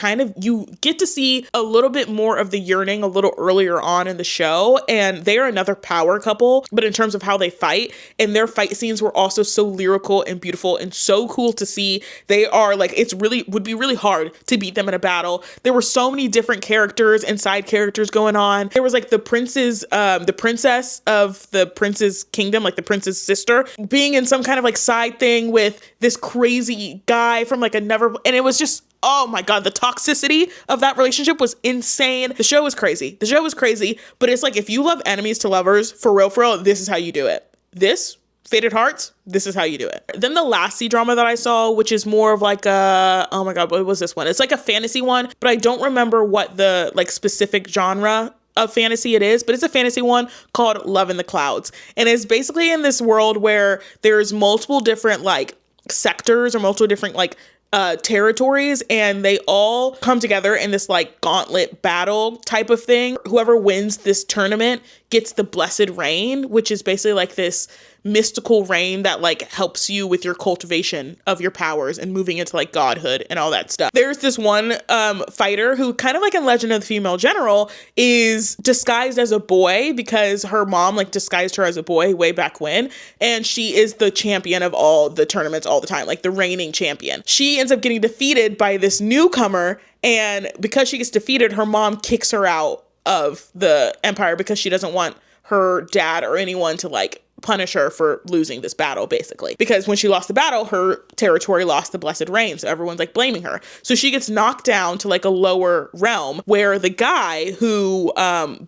get to see a little bit more of the yearning a little earlier on in the show. And they are another power couple, but in terms of how they fight, and their fight scenes were also so lyrical and beautiful and so cool to see. They are like, would be really hard to beat them in a battle. There were so many different characters and side characters going on. There was like the princess of the prince's kingdom, like the prince's sister, being in some kind of like side thing with this crazy guy from like and it was just, oh my God, the toxicity of that relationship was insane. The show was crazy, but it's like, if you love enemies to lovers, for real, this is how you do it. This Fated Hearts, this is how you do it. Then the last C-drama that I saw, which is more of like oh my God, what was this one? It's like a fantasy one, but I don't remember what the like specific genre of fantasy it is, but it's a fantasy one called Love in the Clouds. And it's basically in this world where there's multiple different like sectors or multiple different like territories, and they all come together in this like gauntlet battle type of thing. Whoever wins this tournament gets the blessed rain, which is basically like this mystical rain that like helps you with your cultivation of your powers and moving into like godhood and all that stuff. There's this one fighter who, kind of like in Legend of the Female General, is disguised as a boy because her mom like disguised her as a boy way back when, and she is the champion of all the tournaments all the time, like the reigning champion. She ends up getting defeated by this newcomer, and because she gets defeated, her mom kicks her out of the empire because she doesn't want her dad or anyone to like punish her for losing this battle, basically. Because when she lost the battle, her territory lost the blessed rain, so everyone's like blaming her. So she gets knocked down to like a lower realm where the guy who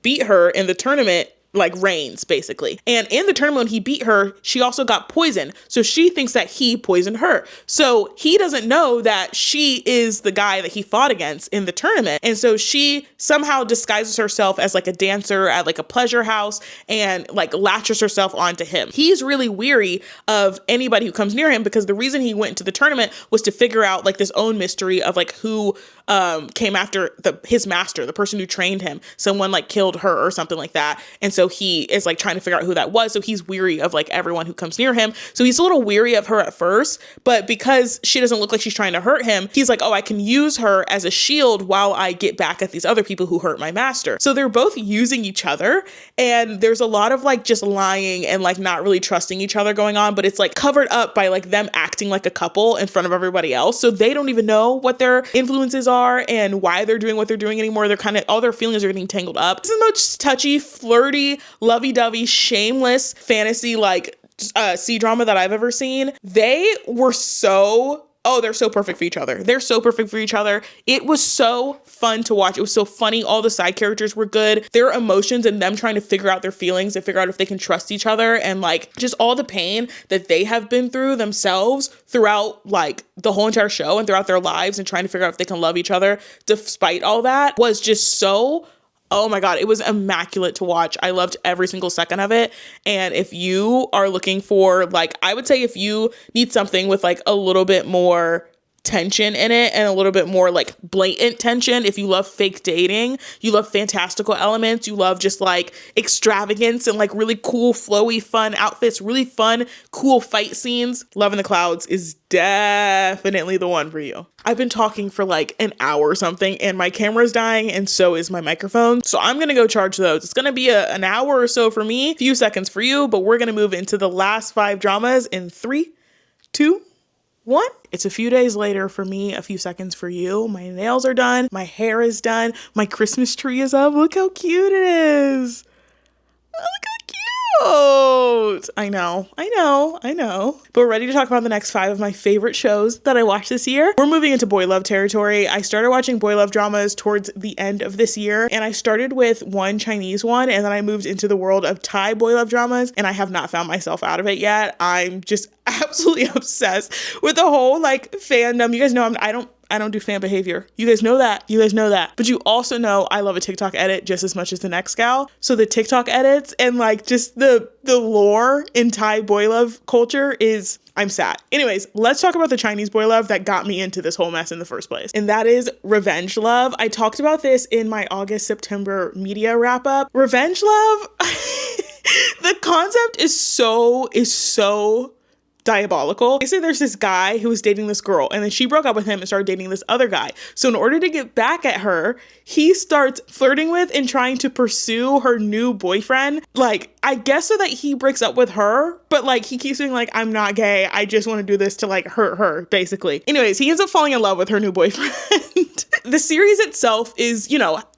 beat her in the tournament like reigns, basically. And in the tournament when he beat her, she also got poisoned. So she thinks that he poisoned her. So he doesn't know that she is the guy that he fought against in the tournament. And so she somehow disguises herself as like a dancer at like a pleasure house and like latches herself onto him. He's really weary of anybody who comes near him because the reason he went to the tournament was to figure out like this own mystery of like who came after his master, the person who trained him. Someone like killed her or something like that. And so he is like trying to figure out who that was. So he's weary of like everyone who comes near him. So he's a little weary of her at first, but because she doesn't look like she's trying to hurt him, he's like, oh, I can use her as a shield while I get back at these other people who hurt my master. So they're both using each other. And there's a lot of like just lying and like not really trusting each other going on, but it's like covered up by like them acting like a couple in front of everybody else. So they don't even know what their influences are and why they're doing what they're doing anymore. They're kind of, all their feelings are getting tangled up. It's the most touchy, flirty, lovey-dovey, shameless fantasy like C-drama that I've ever seen. They were they're so perfect for each other. They're so perfect for each other. It was so fun to watch. It was so funny. All the side characters were good. Their emotions and them trying to figure out their feelings and figure out if they can trust each other, and like just all the pain that they have been through themselves throughout like the whole entire show and throughout their lives, and trying to figure out if they can love each other despite all that, was just so, oh my God, it was immaculate to watch. I loved every single second of it. And if you are looking for like, I would say if you need something with like a little bit more tension in it and a little bit more like blatant tension, if you love fake dating, you love fantastical elements, you love just like extravagance and like really cool, flowy, fun outfits, really fun, cool fight scenes, Love in the Clouds is definitely the one for you. I've been talking for like an hour or something and my camera's dying and so is my microphone. So I'm going to go charge those. It's going to be an hour or so for me, a few seconds for you, but we're going to move into the last 5 dramas in 3, 2, 1. It's a few days later for me, a few seconds for you. My nails are done. My hair is done. My Christmas tree is up. Look how cute it is. Oh, look how cute. I know. But we're ready to talk about the next 5 of my favorite shows that I watched this year. We're moving into boy love territory. I started watching boy love dramas towards the end of this year, and I started with one Chinese one, and then I moved into the world of Thai boy love dramas, and I have not found myself out of it yet. I'm just absolutely obsessed with the whole like fandom. You guys know I don't do fan behavior. You guys know that. But you also know I love a TikTok edit just as much as the next gal. So the TikTok edits and like just the lore in Thai boy love culture is, I'm sad. Anyways, let's talk about the Chinese boy love that got me into this whole mess in the first place. And that is revenge love. I talked about this in my August-September media wrap up. Revenge love, the concept is so diabolical. They say there's this guy who was dating this girl and then she broke up with him and started dating this other guy. So in order to get back at her, he starts flirting with and trying to pursue her new boyfriend. Like, I guess so that he breaks up with her, but like he keeps being like, I'm not gay. I just want to do this to like hurt her, basically. Anyways, he ends up falling in love with her new boyfriend. The series itself is,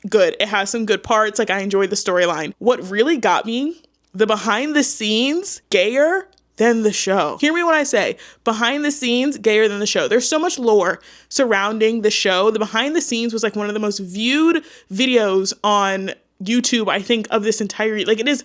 good. It has some good parts. Like, I enjoyed the storyline. What really got me, the behind the scenes, gayer than the show. Hear me when I say behind the scenes, gayer than the show. There's so much lore surrounding the show. The behind the scenes was like one of the most viewed videos on YouTube, I think, of this entire, like it is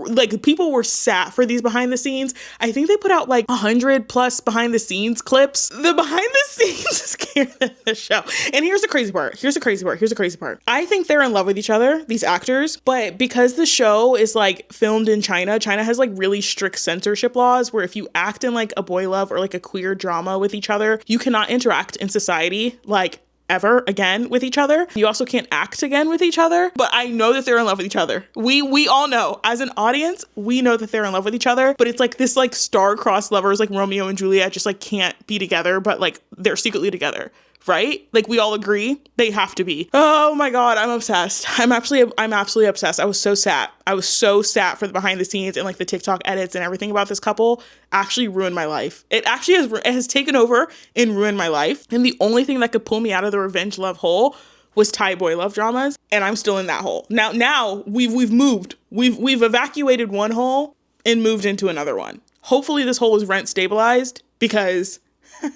like people were sat for these behind the scenes. I think they put out like 100 plus behind the scenes clips. The behind the scenes is scarier than the show. And here's the crazy part. I think they're in love with each other, these actors, but because the show is like filmed in China has like really strict censorship laws where if you act in like a boy love or like a queer drama with each other, you cannot interact in society like ever again with each other. You also can't act again with each other, but I know that they're in love with each other. We all know, as an audience, we know that they're in love with each other, but it's like this like star-crossed lovers, like Romeo and Juliet just like can't be together, but like they're secretly together. Right? Like we all agree they have to be. Oh my God, I'm obsessed. I'm absolutely obsessed. I was so sad. For the behind the scenes and like the TikTok edits and everything about this couple actually ruined my life. It has taken over and ruined my life. And the only thing that could pull me out of the revenge love hole was Thai boy love dramas. And I'm still in that hole. Now we've moved. We've evacuated one hole and moved into another one. Hopefully this hole is rent stabilized because I'm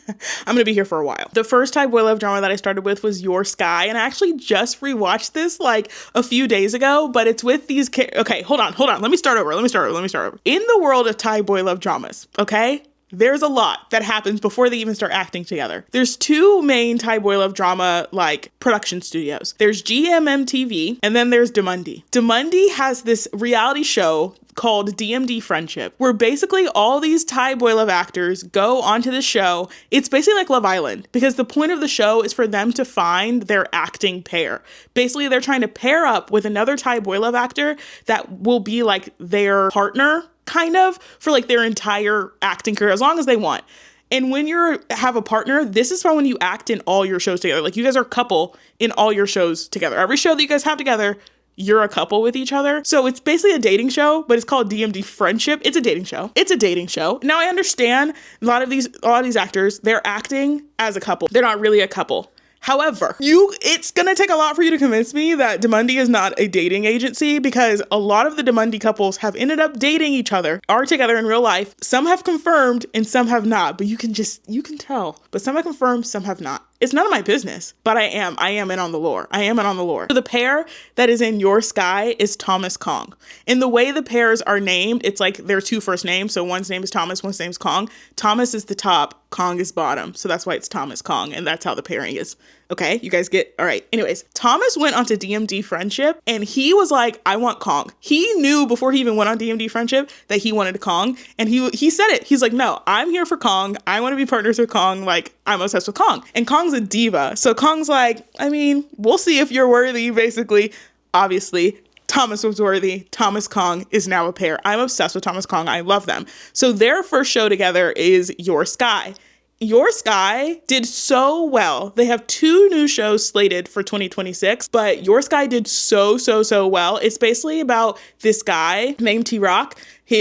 going to be here for a while. The first Thai boy love drama that I started with was Your Sky. And I actually just rewatched this like a few days ago, but it's with these okay, hold on. Let me start over. In the world of Thai boy love dramas, okay? There's a lot that happens before they even start acting together. There's two main Thai boy love drama like production studios. There's GMMTV and then there's Damundi. Damundi has this reality show called DMD Friendship, where basically all these Thai boy love actors go onto the show. It's basically like Love Island, because the point of the show is for them to find their acting pair. Basically, they're trying to pair up with another Thai boy love actor that will be like their partner, kind of, for like their entire acting career, as long as they want. And when you have a partner, this is when you act in all your shows together. Like you guys are a couple in all your shows together. Every show that you guys have together, you're a couple with each other. So it's basically a dating show, but it's called DMD Friendship. It's a dating show. Now I understand a lot of these actors, they're acting as a couple. They're not really a couple. However, it's going to take a lot for you to convince me that Damundi is not a dating agency, because a lot of the Damundi couples have ended up dating each other, are together in real life. Some have confirmed and some have not, but you can tell. But some have confirmed, some have not. It's none of my business, but I am in on the lore. So the pair that is in Your Sky is Thomas Kong. In the way the pairs are named, it's like their two first names. So one's name is Thomas, one's name is Kong. Thomas is the top, Kong is bottom. So that's why it's Thomas Kong. And that's how the pairing is. Okay, you guys get, all right. Anyways, Thomas went onto DMD Friendship and he was like, I want Kong. He knew before he even went on DMD Friendship that he wanted Kong. And he said it. He's like, no, I'm here for Kong. I want to be partners with Kong. Like, I'm obsessed with Kong. And Kong's a diva. So Kong's like, I mean, we'll see if you're worthy, basically. Obviously, Thomas was worthy. Thomas Kong is now a pair. I'm obsessed with Thomas Kong. I love them. So their first show together is Your Sky. Your Sky did so well. They have 2 new shows slated for 2026, but Your Sky did so well. It's basically about this guy named T-Rock,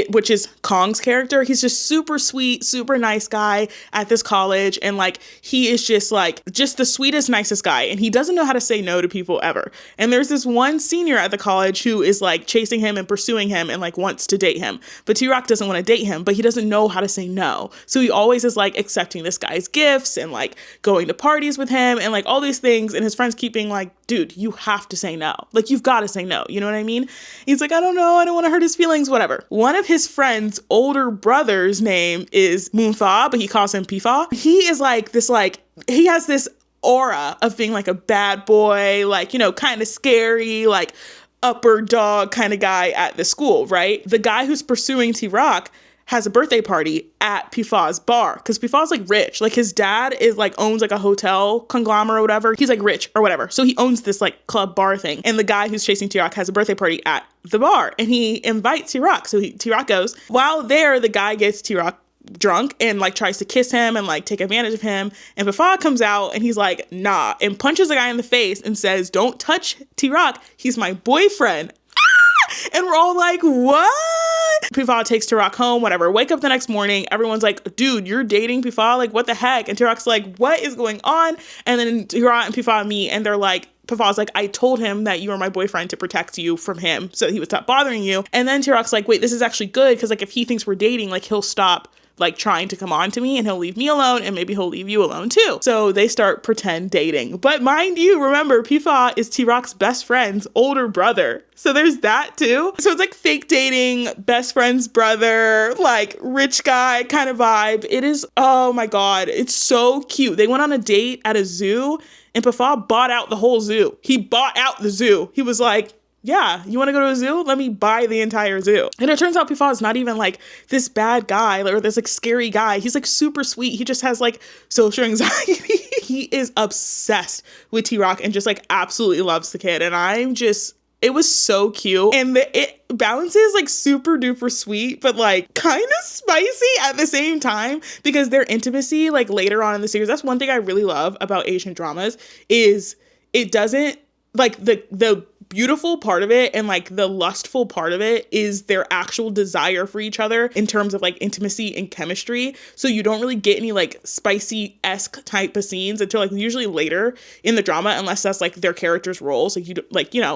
which is Kong's character. He's just super sweet, super nice guy at this college. And like, he is just the sweetest, nicest guy. And he doesn't know how to say no to people ever. And there's this one senior at the college who is like chasing him and pursuing him and like wants to date him. But T-Rock doesn't want to date him, but he doesn't know how to say no. So he always is like accepting this guy's gifts and like going to parties with him and like all these things. And his friends keep being like, dude, you have to say no. Like, you've got to say no. You know what I mean? He's like, I don't know. I don't want to hurt his feelings, whatever. One of his friend's older brother's name is Moonfa, but he calls him Pifa. He is like this, like, he has this aura of being like a bad boy, like, you know, kind of scary, like upper dog kind of guy at the school, right? The guy who's pursuing T-Rock has a birthday party at Pifa's bar, because Pifa's like rich. Like, his dad is like owns like a hotel conglomerate or whatever. He's like rich or whatever. So he owns this like club bar thing. And the guy who's chasing T-Rock has a birthday party at the bar, and he invites T-Rock. So T-Rock goes. While there, the guy gets T-Rock drunk and like tries to kiss him and like take advantage of him. And Pifa comes out and he's like, nah, and punches the guy in the face and says, don't touch T-Rock. He's my boyfriend. And we're all like, what? Pifa takes T-Rock home, whatever. Wake up the next morning. Everyone's like, dude, you're dating Pifa? Like, what the heck? And T-Rock's like, what is going on? And then T-Rock and Pifa meet, and they're like, Pifa's like, I told him that you were my boyfriend to protect you from him, so he would stop bothering you. And then T-Rock's like, wait, this is actually good, because like if he thinks we're dating, like he'll stop like trying to come on to me and he'll leave me alone, and maybe he'll leave you alone too. So they start pretend dating. But mind you, remember, Pifa is T-Rock's best friend's older brother. So there's that too. So it's like fake dating, best friend's brother, like rich guy kind of vibe. It is, oh my God, it's so cute. They went on a date at a zoo, and Pifa bought out the whole zoo. He bought out the zoo. He was like, yeah, you want to go to a zoo? Let me buy the entire zoo. And it turns out Pifa is not even like this bad guy or this like scary guy. He's like super sweet. He just has like social anxiety. he is obsessed with T-Rock and just like absolutely loves the kid. And it was so cute. And it balances like super duper sweet, but like kind of spicy at the same time, because their intimacy, like later on in the series, that's one thing I really love about Asian dramas, is it doesn't, like the beautiful part of it and like the lustful part of it is their actual desire for each other in terms of like intimacy and chemistry. So you don't really get any like spicy-esque type of scenes until like usually later in the drama, unless that's like their character's roles. Like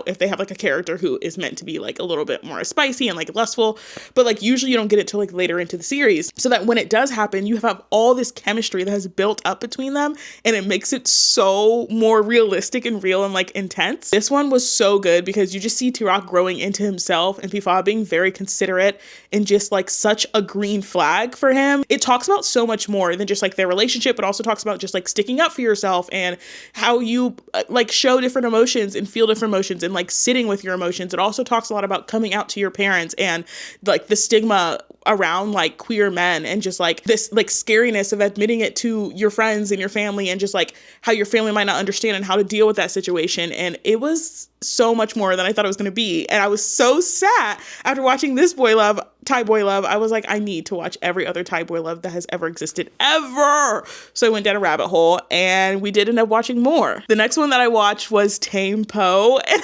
if they have like a character who is meant to be like a little bit more spicy and like lustful, but like usually you don't get it till like later into the series, so that when it does happen, you have all this chemistry that has built up between them, and it makes it so more realistic and real and like intense. This one was so good because you just see T-Rock growing into himself and Pifa being very considerate and just like such a green flag for him. It talks about so much more than just like their relationship, but also talks about just like sticking up for yourself and how you like show different emotions and feel different emotions and like sitting with your emotions. It also talks a lot about coming out to your parents and like the stigma around like queer men and just like this like scariness of admitting it to your friends and your family and just like how your family might not understand and how to deal with that situation. And it was so much more than I thought it was going to be. And I was so sad after watching this Thai Boy Love. I was like, I need to watch every other Thai Boy Love that has ever existed ever. So I went down a rabbit hole and we did end up watching more. The next one that I watched was Tame Po. And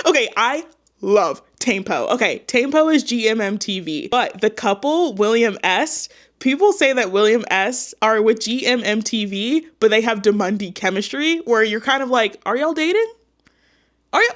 okay, I love Tame Po. Okay, Tame Po is GMMTV, but the couple, William S., people say that William S. are with GMMTV, but they have Demundi chemistry, where you're kind of like, are y'all dating? Are you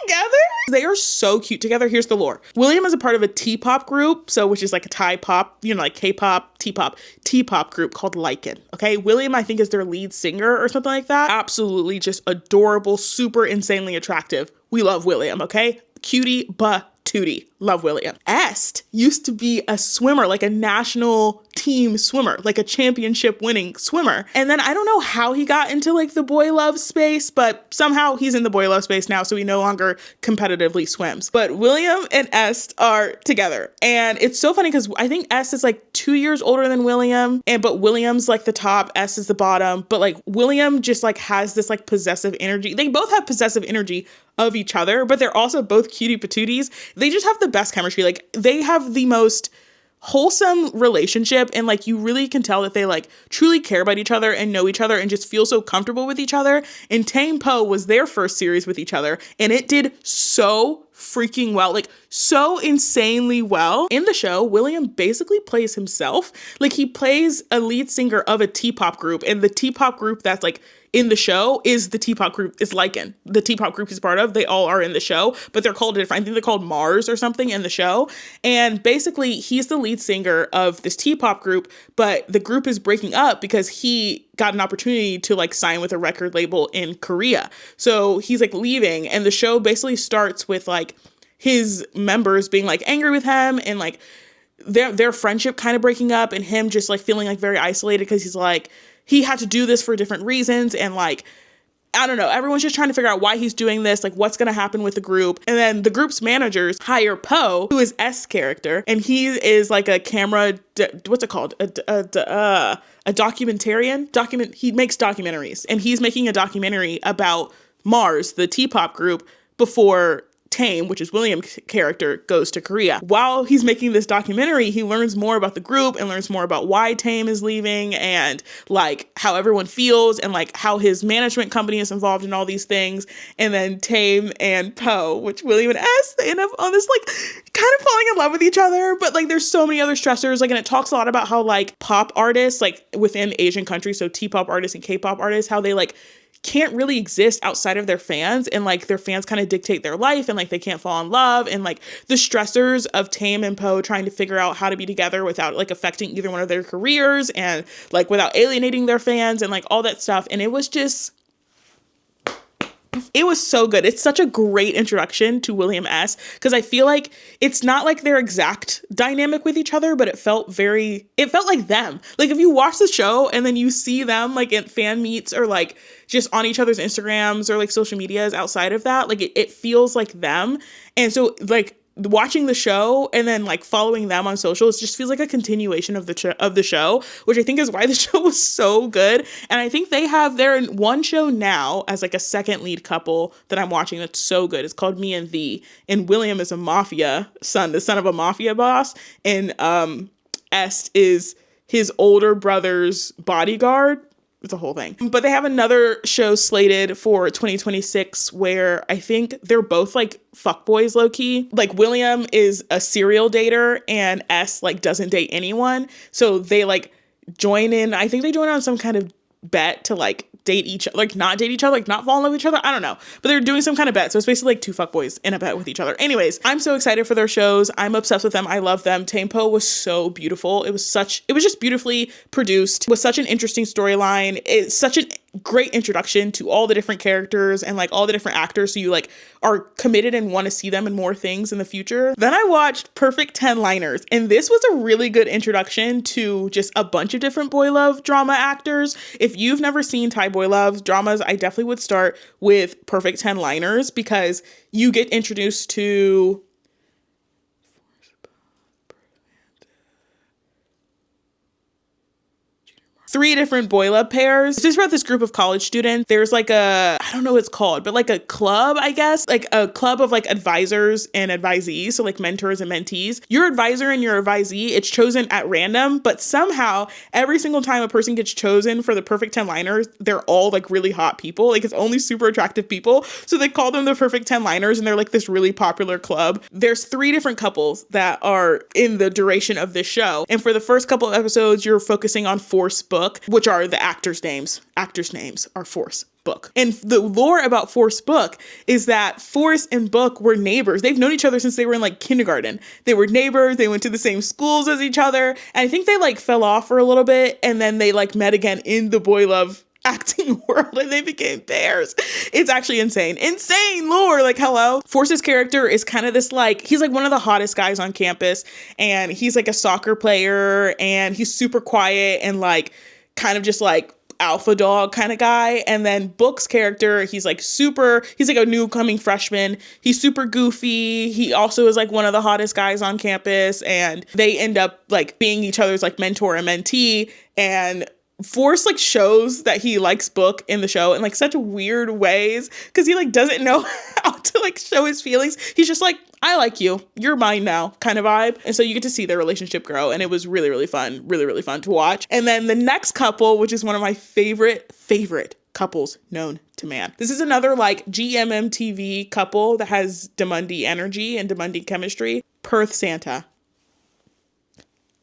together? They are so cute together. Here's the lore. William is a part of a T-pop group, which is like a Thai pop, like K-pop, T-pop group called Lycan. Okay, William, I think, is their lead singer or something like that. Absolutely just adorable, super insanely attractive. We love William, okay? Cutie, tootie. Love William. Est used to be a swimmer, like a national team swimmer, like a championship winning swimmer. And then I don't know how he got into like the boy love space, but somehow he's in the boy love space now, so he no longer competitively swims. But William and Est are together. And it's so funny because I think Est is like 2 years older than William, but William's like the top, Est is the bottom. But like William just like has this like possessive energy. They both have possessive energy of each other, but they're also both cutie patooties. They just have the best chemistry. Like they have the most wholesome relationship, and like you really can tell that they like truly care about each other and know each other and just feel so comfortable with each other. And Tame Po was their first series with each other, and it did so freaking well, like so insanely well. In the show, William basically plays himself. Like he plays a lead singer of a T-pop group, and the T-pop group that's like in the show is the T-pop group is Lycan. The T-pop group he's part of, they all are in the show, but they're called different. I think they're called Mars or something in the show. And basically he's the lead singer of this T-pop group, but the group is breaking up because he got an opportunity to like sign with a record label in Korea. So he's like leaving, and the show basically starts with like his members being like angry with him and like their friendship kind of breaking up, and him just like feeling like very isolated because he's like, he had to do this for different reasons. And like, I don't know, everyone's just trying to figure out why he's doing this, like what's going to happen with the group. And then the group's managers hire Po, who is S character. And he is like a camera, what's it called? A documentarian? He makes documentaries, and he's making a documentary about Mars, the T-pop group, before Tame, which is William's character, goes to Korea. While he's making this documentary, he learns more about the group and learns more about why Tame is leaving and like how everyone feels and like how his management company is involved in all these things. And then Tame and Po, which William and S, they end up on this like kind of falling in love with each other, but like there's so many other stressors. Like, and it talks a lot about how like pop artists, like within Asian countries, so T-pop artists and K-pop artists, how they like can't really exist outside of their fans, and like their fans kind of dictate their life, and like they can't fall in love, and like the stressors of Tame and Po trying to figure out how to be together without like affecting either one of their careers and like without alienating their fans and like all that stuff. And it was so good. It's such a great introduction to William S. because I feel like it's not like their exact dynamic with each other, but it felt like them. Like if you watch the show and then you see them like at fan meets or like just on each other's Instagrams or like social medias outside of that, like it feels like them. And so like watching the show and then like following them on social, it just feels like a continuation of the show, which I think is why the show was so good. And I think they're in one show now as like a second lead couple that I'm watching that's so good. It's called Me and Thee, and William is a mafia son, the son of a mafia boss, and Est is his older brother's bodyguard. It's a whole thing. But they have another show slated for 2026 where I think they're both like fuckboys low-key. Like William is a serial dater and S like doesn't date anyone. So they like join in. I think they join on some kind of bet to like date each other, like not date each other, like not fall in love with each other. I don't know. But they're doing some kind of bet. So it's basically like two fuckboys in a bet with each other. Anyways, I'm so excited for their shows. I'm obsessed with them. I love them. Tempo was so beautiful. It was just beautifully produced with such an interesting storyline. It's such a great introduction to all the different characters and like all the different actors. So you like are committed and want to see them in more things in the future. Then I watched Perfect 10-Liners, and this was a really good introduction to just a bunch of different boy love drama actors. If you've never seen Thai boy love dramas, I definitely would start with Perfect 10-Liners because you get introduced to three different boy love pairs. It's just about this group of college students. There's like I don't know what it's called, but like a club, I guess, like a club of like advisors and advisees. So like mentors and mentees. Your advisor and your advisee, it's chosen at random, but somehow every single time a person gets chosen for the Perfect 10-Liners, they're all like really hot people. Like it's only super attractive people. So they call them the Perfect 10-Liners, and they're like this really popular club. There's three different couples that are in the duration of this show. And for the first couple of episodes, you're focusing on Force Book, which are the actors' names. Actors' names are Force Book. And the lore about Force Book is that Force and Book were neighbors. They've known each other since they were in like kindergarten. They were neighbors. They went to the same schools as each other. And I think they like fell off for a little bit, and then they like met again in the boy love acting world, and they became pairs. It's actually insane lore. Like, hello. Force's character is kind of this like, he's like one of the hottest guys on campus, and he's like a soccer player, and he's super quiet and like kind of just like alpha dog kind of guy. And then Book's character, he's like a new coming freshman. He's super goofy. He also is like one of the hottest guys on campus, and they end up like being each other's like mentor and mentee. And Force like shows that he likes Book in the show in like such weird ways because he like doesn't know how to like show his feelings. He's just like, I like you, you're mine now kind of vibe. And so you get to see their relationship grow, and it was really, really fun, really fun to watch. And then the next couple, which is one of my favorite couples known to man. This is another like GMMTV couple that has Demundi energy and Demundi chemistry. Perth Santa.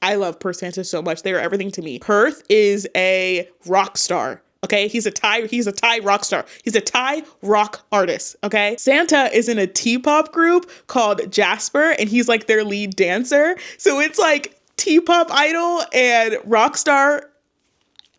I love Perth Santa so much. They are everything to me. Perth is a rock star. Okay, he's a Thai rock star. He's a Thai rock artist. Okay, Santa is in a T-pop group called Jasper, and he's like their lead dancer. So it's like T-pop idol and rock star.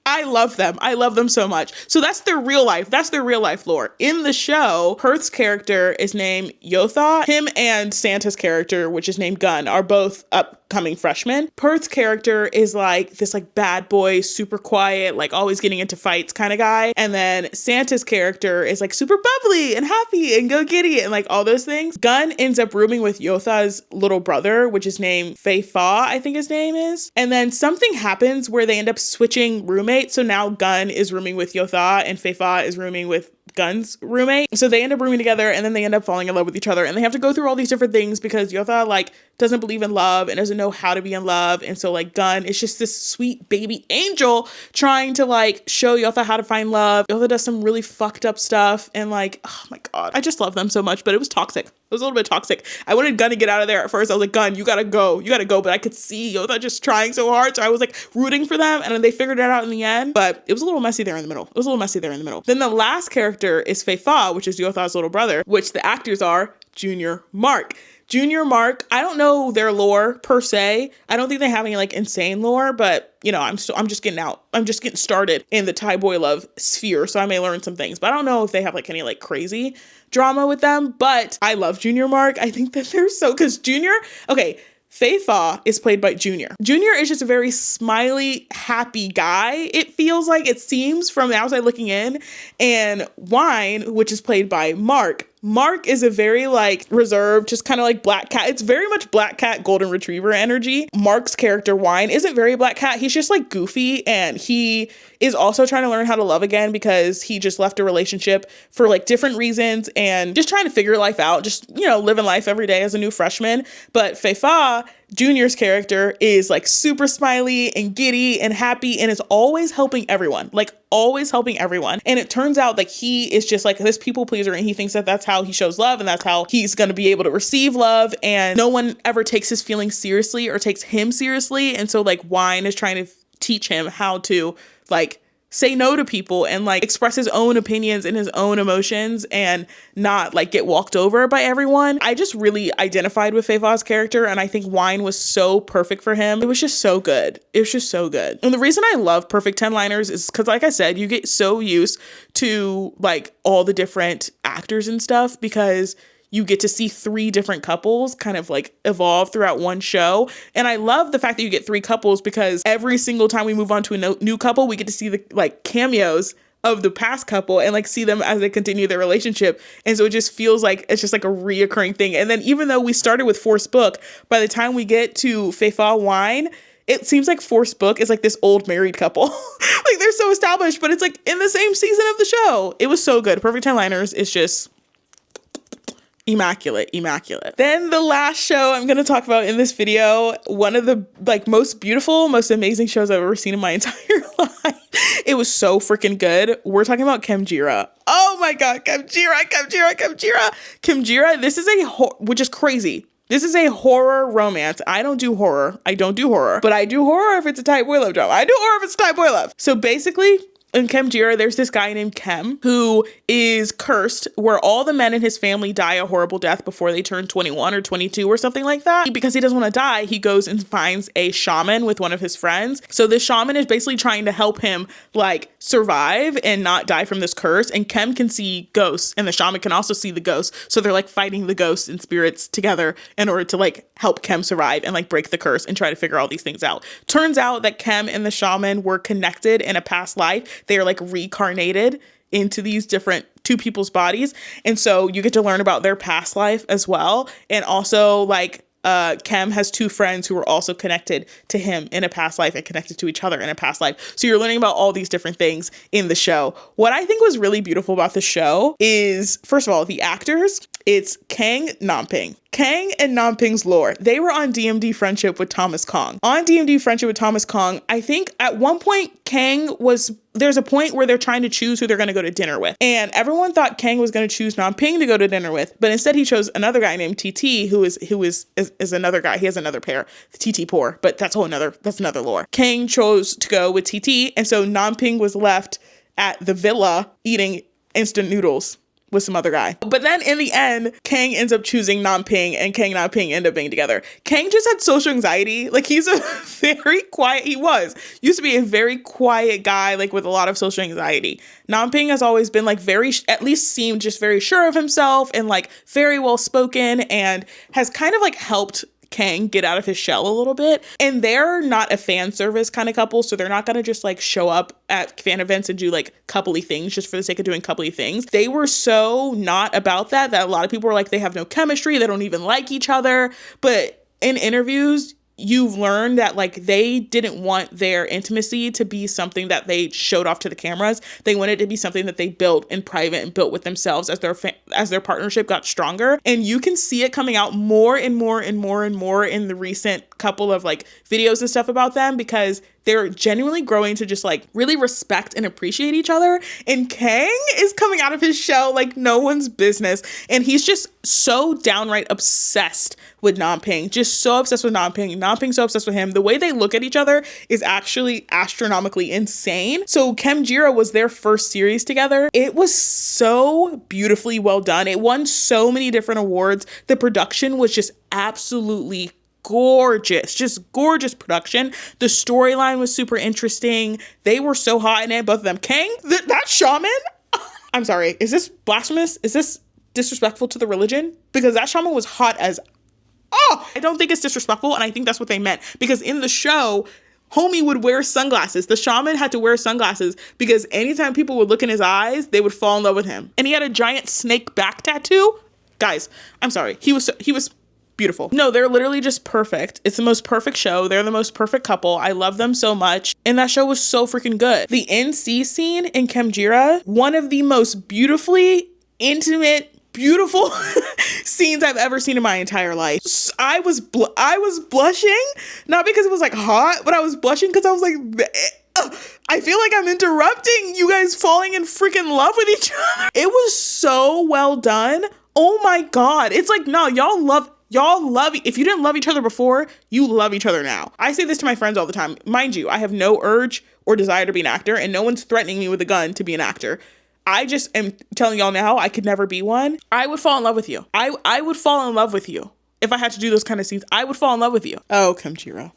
I love them. I love them so much. So that's their real life. That's their real life lore. In the show, Perth's character is named Yotha. Him and Santa's character, which is named Gun, are both upcoming freshmen. Perth's character is like this like bad boy, super quiet, like always getting into fights kind of guy. And then Santa's character is like super bubbly and happy and go giddy and like all those things. Gun ends up rooming with Yotha's little brother, which is named Fei Fa, I think his name is. And then something happens where they end up switching roommates. So now Gun is rooming with Yotha and Fei Fa is rooming with Gun's roommate. So they end up rooming together, and then they end up falling in love with each other, and they have to go through all these different things because Yotha like doesn't believe in love and doesn't know how to be in love. And so like Gun is just this sweet baby angel trying to like show Yotha how to find love. Yotha does some really fucked up stuff, and like, oh my God, I just love them so much, but it was toxic. It was a little bit toxic. I wanted Gun to get out of there at first. I was like, Gun, you gotta go. But I could see Yotha just trying so hard. So I was like rooting for them, and then they figured it out in the end, but it was a little messy there in the middle. Then the last character is Fei Fa, which is Yotha's little brother, which the actors are Junior Mark. Junior Mark, I don't know their lore per se. I don't think they have any like insane lore, but you know, I'm just getting started in the Thai boy love sphere, so I may learn some things, but I don't know if they have like any like crazy drama with them. But I love Junior Mark. I think that they're so, because Fei Fa is played by Junior. Junior is just a very smiley, happy guy. It feels like, it seems from the outside looking in. And Wine, which is played by Mark, Mark is a very like reserved, just kind of like black cat. It's very much black cat, golden retriever energy. Mark's character Wine isn't very black cat. He's just like goofy, and he is also trying to learn how to love again because he just left a relationship for like different reasons and just trying to figure life out, just, you know, living life every day as a new freshman. But Feifa, Junior's character, is like super smiley and giddy and happy and is always helping everyone, like always helping everyone. And it turns out like he is just like this people pleaser, and he thinks that that's how he shows love and that's how he's going to be able to receive love, and no one ever takes his feelings seriously or takes him seriously. And so like Wine is trying to teach him how to like say no to people and like express his own opinions and his own emotions and not like get walked over by everyone. I just really identified with Feifa's character, and I think Wine was so perfect for him. It was just so good. It was just so good. And the reason I love perfect 10-liners is because, like I said, you get so used to like all the different actors and stuff because you get to see 3 different couples kind of like evolve throughout one show. And I love the fact that you get 3 couples because every single time we move on to a new couple, we get to see the like cameos of the past couple and like see them as they continue their relationship. And so it just feels like it's just like a reoccurring thing. And then even though we started with Forced Book, by the time we get to Feifa Wine, it seems like Forced Book is like this old married couple. Like they're so established, but it's like in the same season of the show. It was so good. Perfect 10-liners is just immaculate. Then the last show I'm going to talk about in this video, one of the like most beautiful, most amazing shows I've ever seen in my entire life. It was so freaking good. We're talking about kdramas. Oh my God, kdramas. This is which is crazy. This is a horror romance. I don't do horror, but I do horror if it's a tight boy love drama. I do horror if it's a tight boy love. So basically, in kdramas, there's this guy named Kem who is cursed, where all the men in his family die a horrible death before they turn 21 or 22 or something like that. Because he doesn't want to die, he goes and finds a shaman with one of his friends. So this shaman is basically trying to help him like survive and not die from this curse. And Kem can see ghosts, and the shaman can also see the ghosts. So they're like fighting the ghosts and spirits together in order to like help Kem survive and like break the curse and try to figure all these things out. Turns out that Kem and the shaman were connected in a past life. They are like reincarnated into these different 2 people's bodies. And so you get to learn about their past life as well. And also like Kem has 2 friends who are also connected to him in a past life and connected to each other in a past life. So you're learning about all these different things in the show. What I think was really beautiful about the show is, first of all, the actors. It's Kang Namping. Kang and Namping's lore. They were on DMD Friendship with Thomas Kong. On DMD Friendship with Thomas Kong, I think at one point there's a point where they're trying to choose who they're going to go to dinner with. And everyone thought Kang was going to choose Namping to go to dinner with, but instead he chose another guy named TT, who is another guy. He has another pair, TT poor, but that's another lore. Kang chose to go with TT, and so Namping was left at the villa eating instant noodles with some other guy. But then in the end, Kang ends up choosing Namping, and Kang and Namping end up being together. Kang just had social anxiety. Like he's a very quiet, used to be a very quiet guy, like with a lot of social anxiety. Namping has always been like at least seemed just very sure of himself and like very well spoken, and has kind of like helped Kang get out of his shell a little bit. And they're not a fan service kind of couple, so they're not going to just like show up at fan events and do like coupley things just for the sake of doing coupley things. They were so not about that a lot of people were like, they have no chemistry, they don't even like each other. But in interviews, you've learned that like they didn't want their intimacy to be something that they showed off to the cameras. They wanted it to be something that they built in private and built with themselves as their partnership got stronger. And you can see it coming out more and more in the recent couple of like videos and stuff about them, because they're genuinely growing to just like really respect and appreciate each other. And Kang is coming out of his shell like no one's business. And he's just so downright obsessed with Namping, just so obsessed with Namping. Namping so obsessed with him. The way they look at each other is actually astronomically insane. So kdramas was their first series together. It was so beautifully well done. It won so many different awards. The production was just absolutely gorgeous, just gorgeous production. The storyline was super interesting. They were so hot in it, both of them. Kang, that shaman, I'm sorry, is this blasphemous? Is this disrespectful to the religion? Because that shaman was hot as, I don't think it's disrespectful, and I think that's what they meant. Because in the show, homie would wear sunglasses. The shaman had to wear sunglasses because anytime people would look in his eyes, they would fall in love with him. And he had a giant snake back tattoo. Guys, I'm sorry. He was beautiful. No, they're literally just perfect. It's the most perfect show. They're the most perfect couple. I love them so much. And that show was so freaking good. The NC scene in kdramas, one of the most beautifully intimate, beautiful scenes I've ever seen in my entire life. I was blushing, not because it was like hot, but I was blushing because I was like, I feel like I'm interrupting you guys falling in freaking love with each other. It was so well done. Oh my God. It's like, no, y'all love, if you didn't love each other before, you love each other now. I say this to my friends all the time. Mind you, I have no urge or desire to be an actor, and no one's threatening me with a gun to be an actor. I just am telling y'all now, I could never be one. I would fall in love with you. I would fall in love with you. If I had to do those kind of scenes, I would fall in love with you. Oh, kdramas.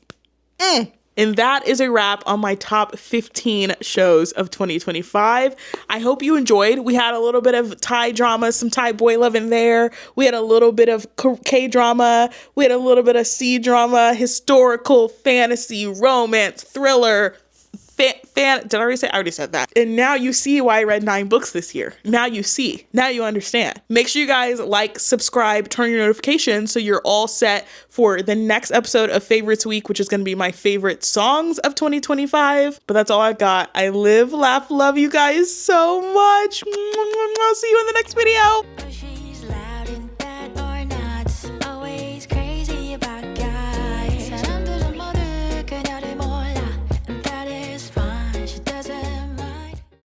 And that is a wrap on my top 15 shows of 2025. I hope you enjoyed. We had a little bit of Thai drama, some Thai boy love in there. We had a little bit of K-drama. We had a little bit of C-drama, historical, fantasy, romance, thriller, did I already say? I already said that. And now you see why I read 9 books this year. Now you see. Now you understand. Make sure you guys like, subscribe, turn your notifications so you're all set for the next episode of Favorites Week, which is going to be my favorite songs of 2025. But that's all I got. I live, laugh, love you guys so much. I'll see you in the next video.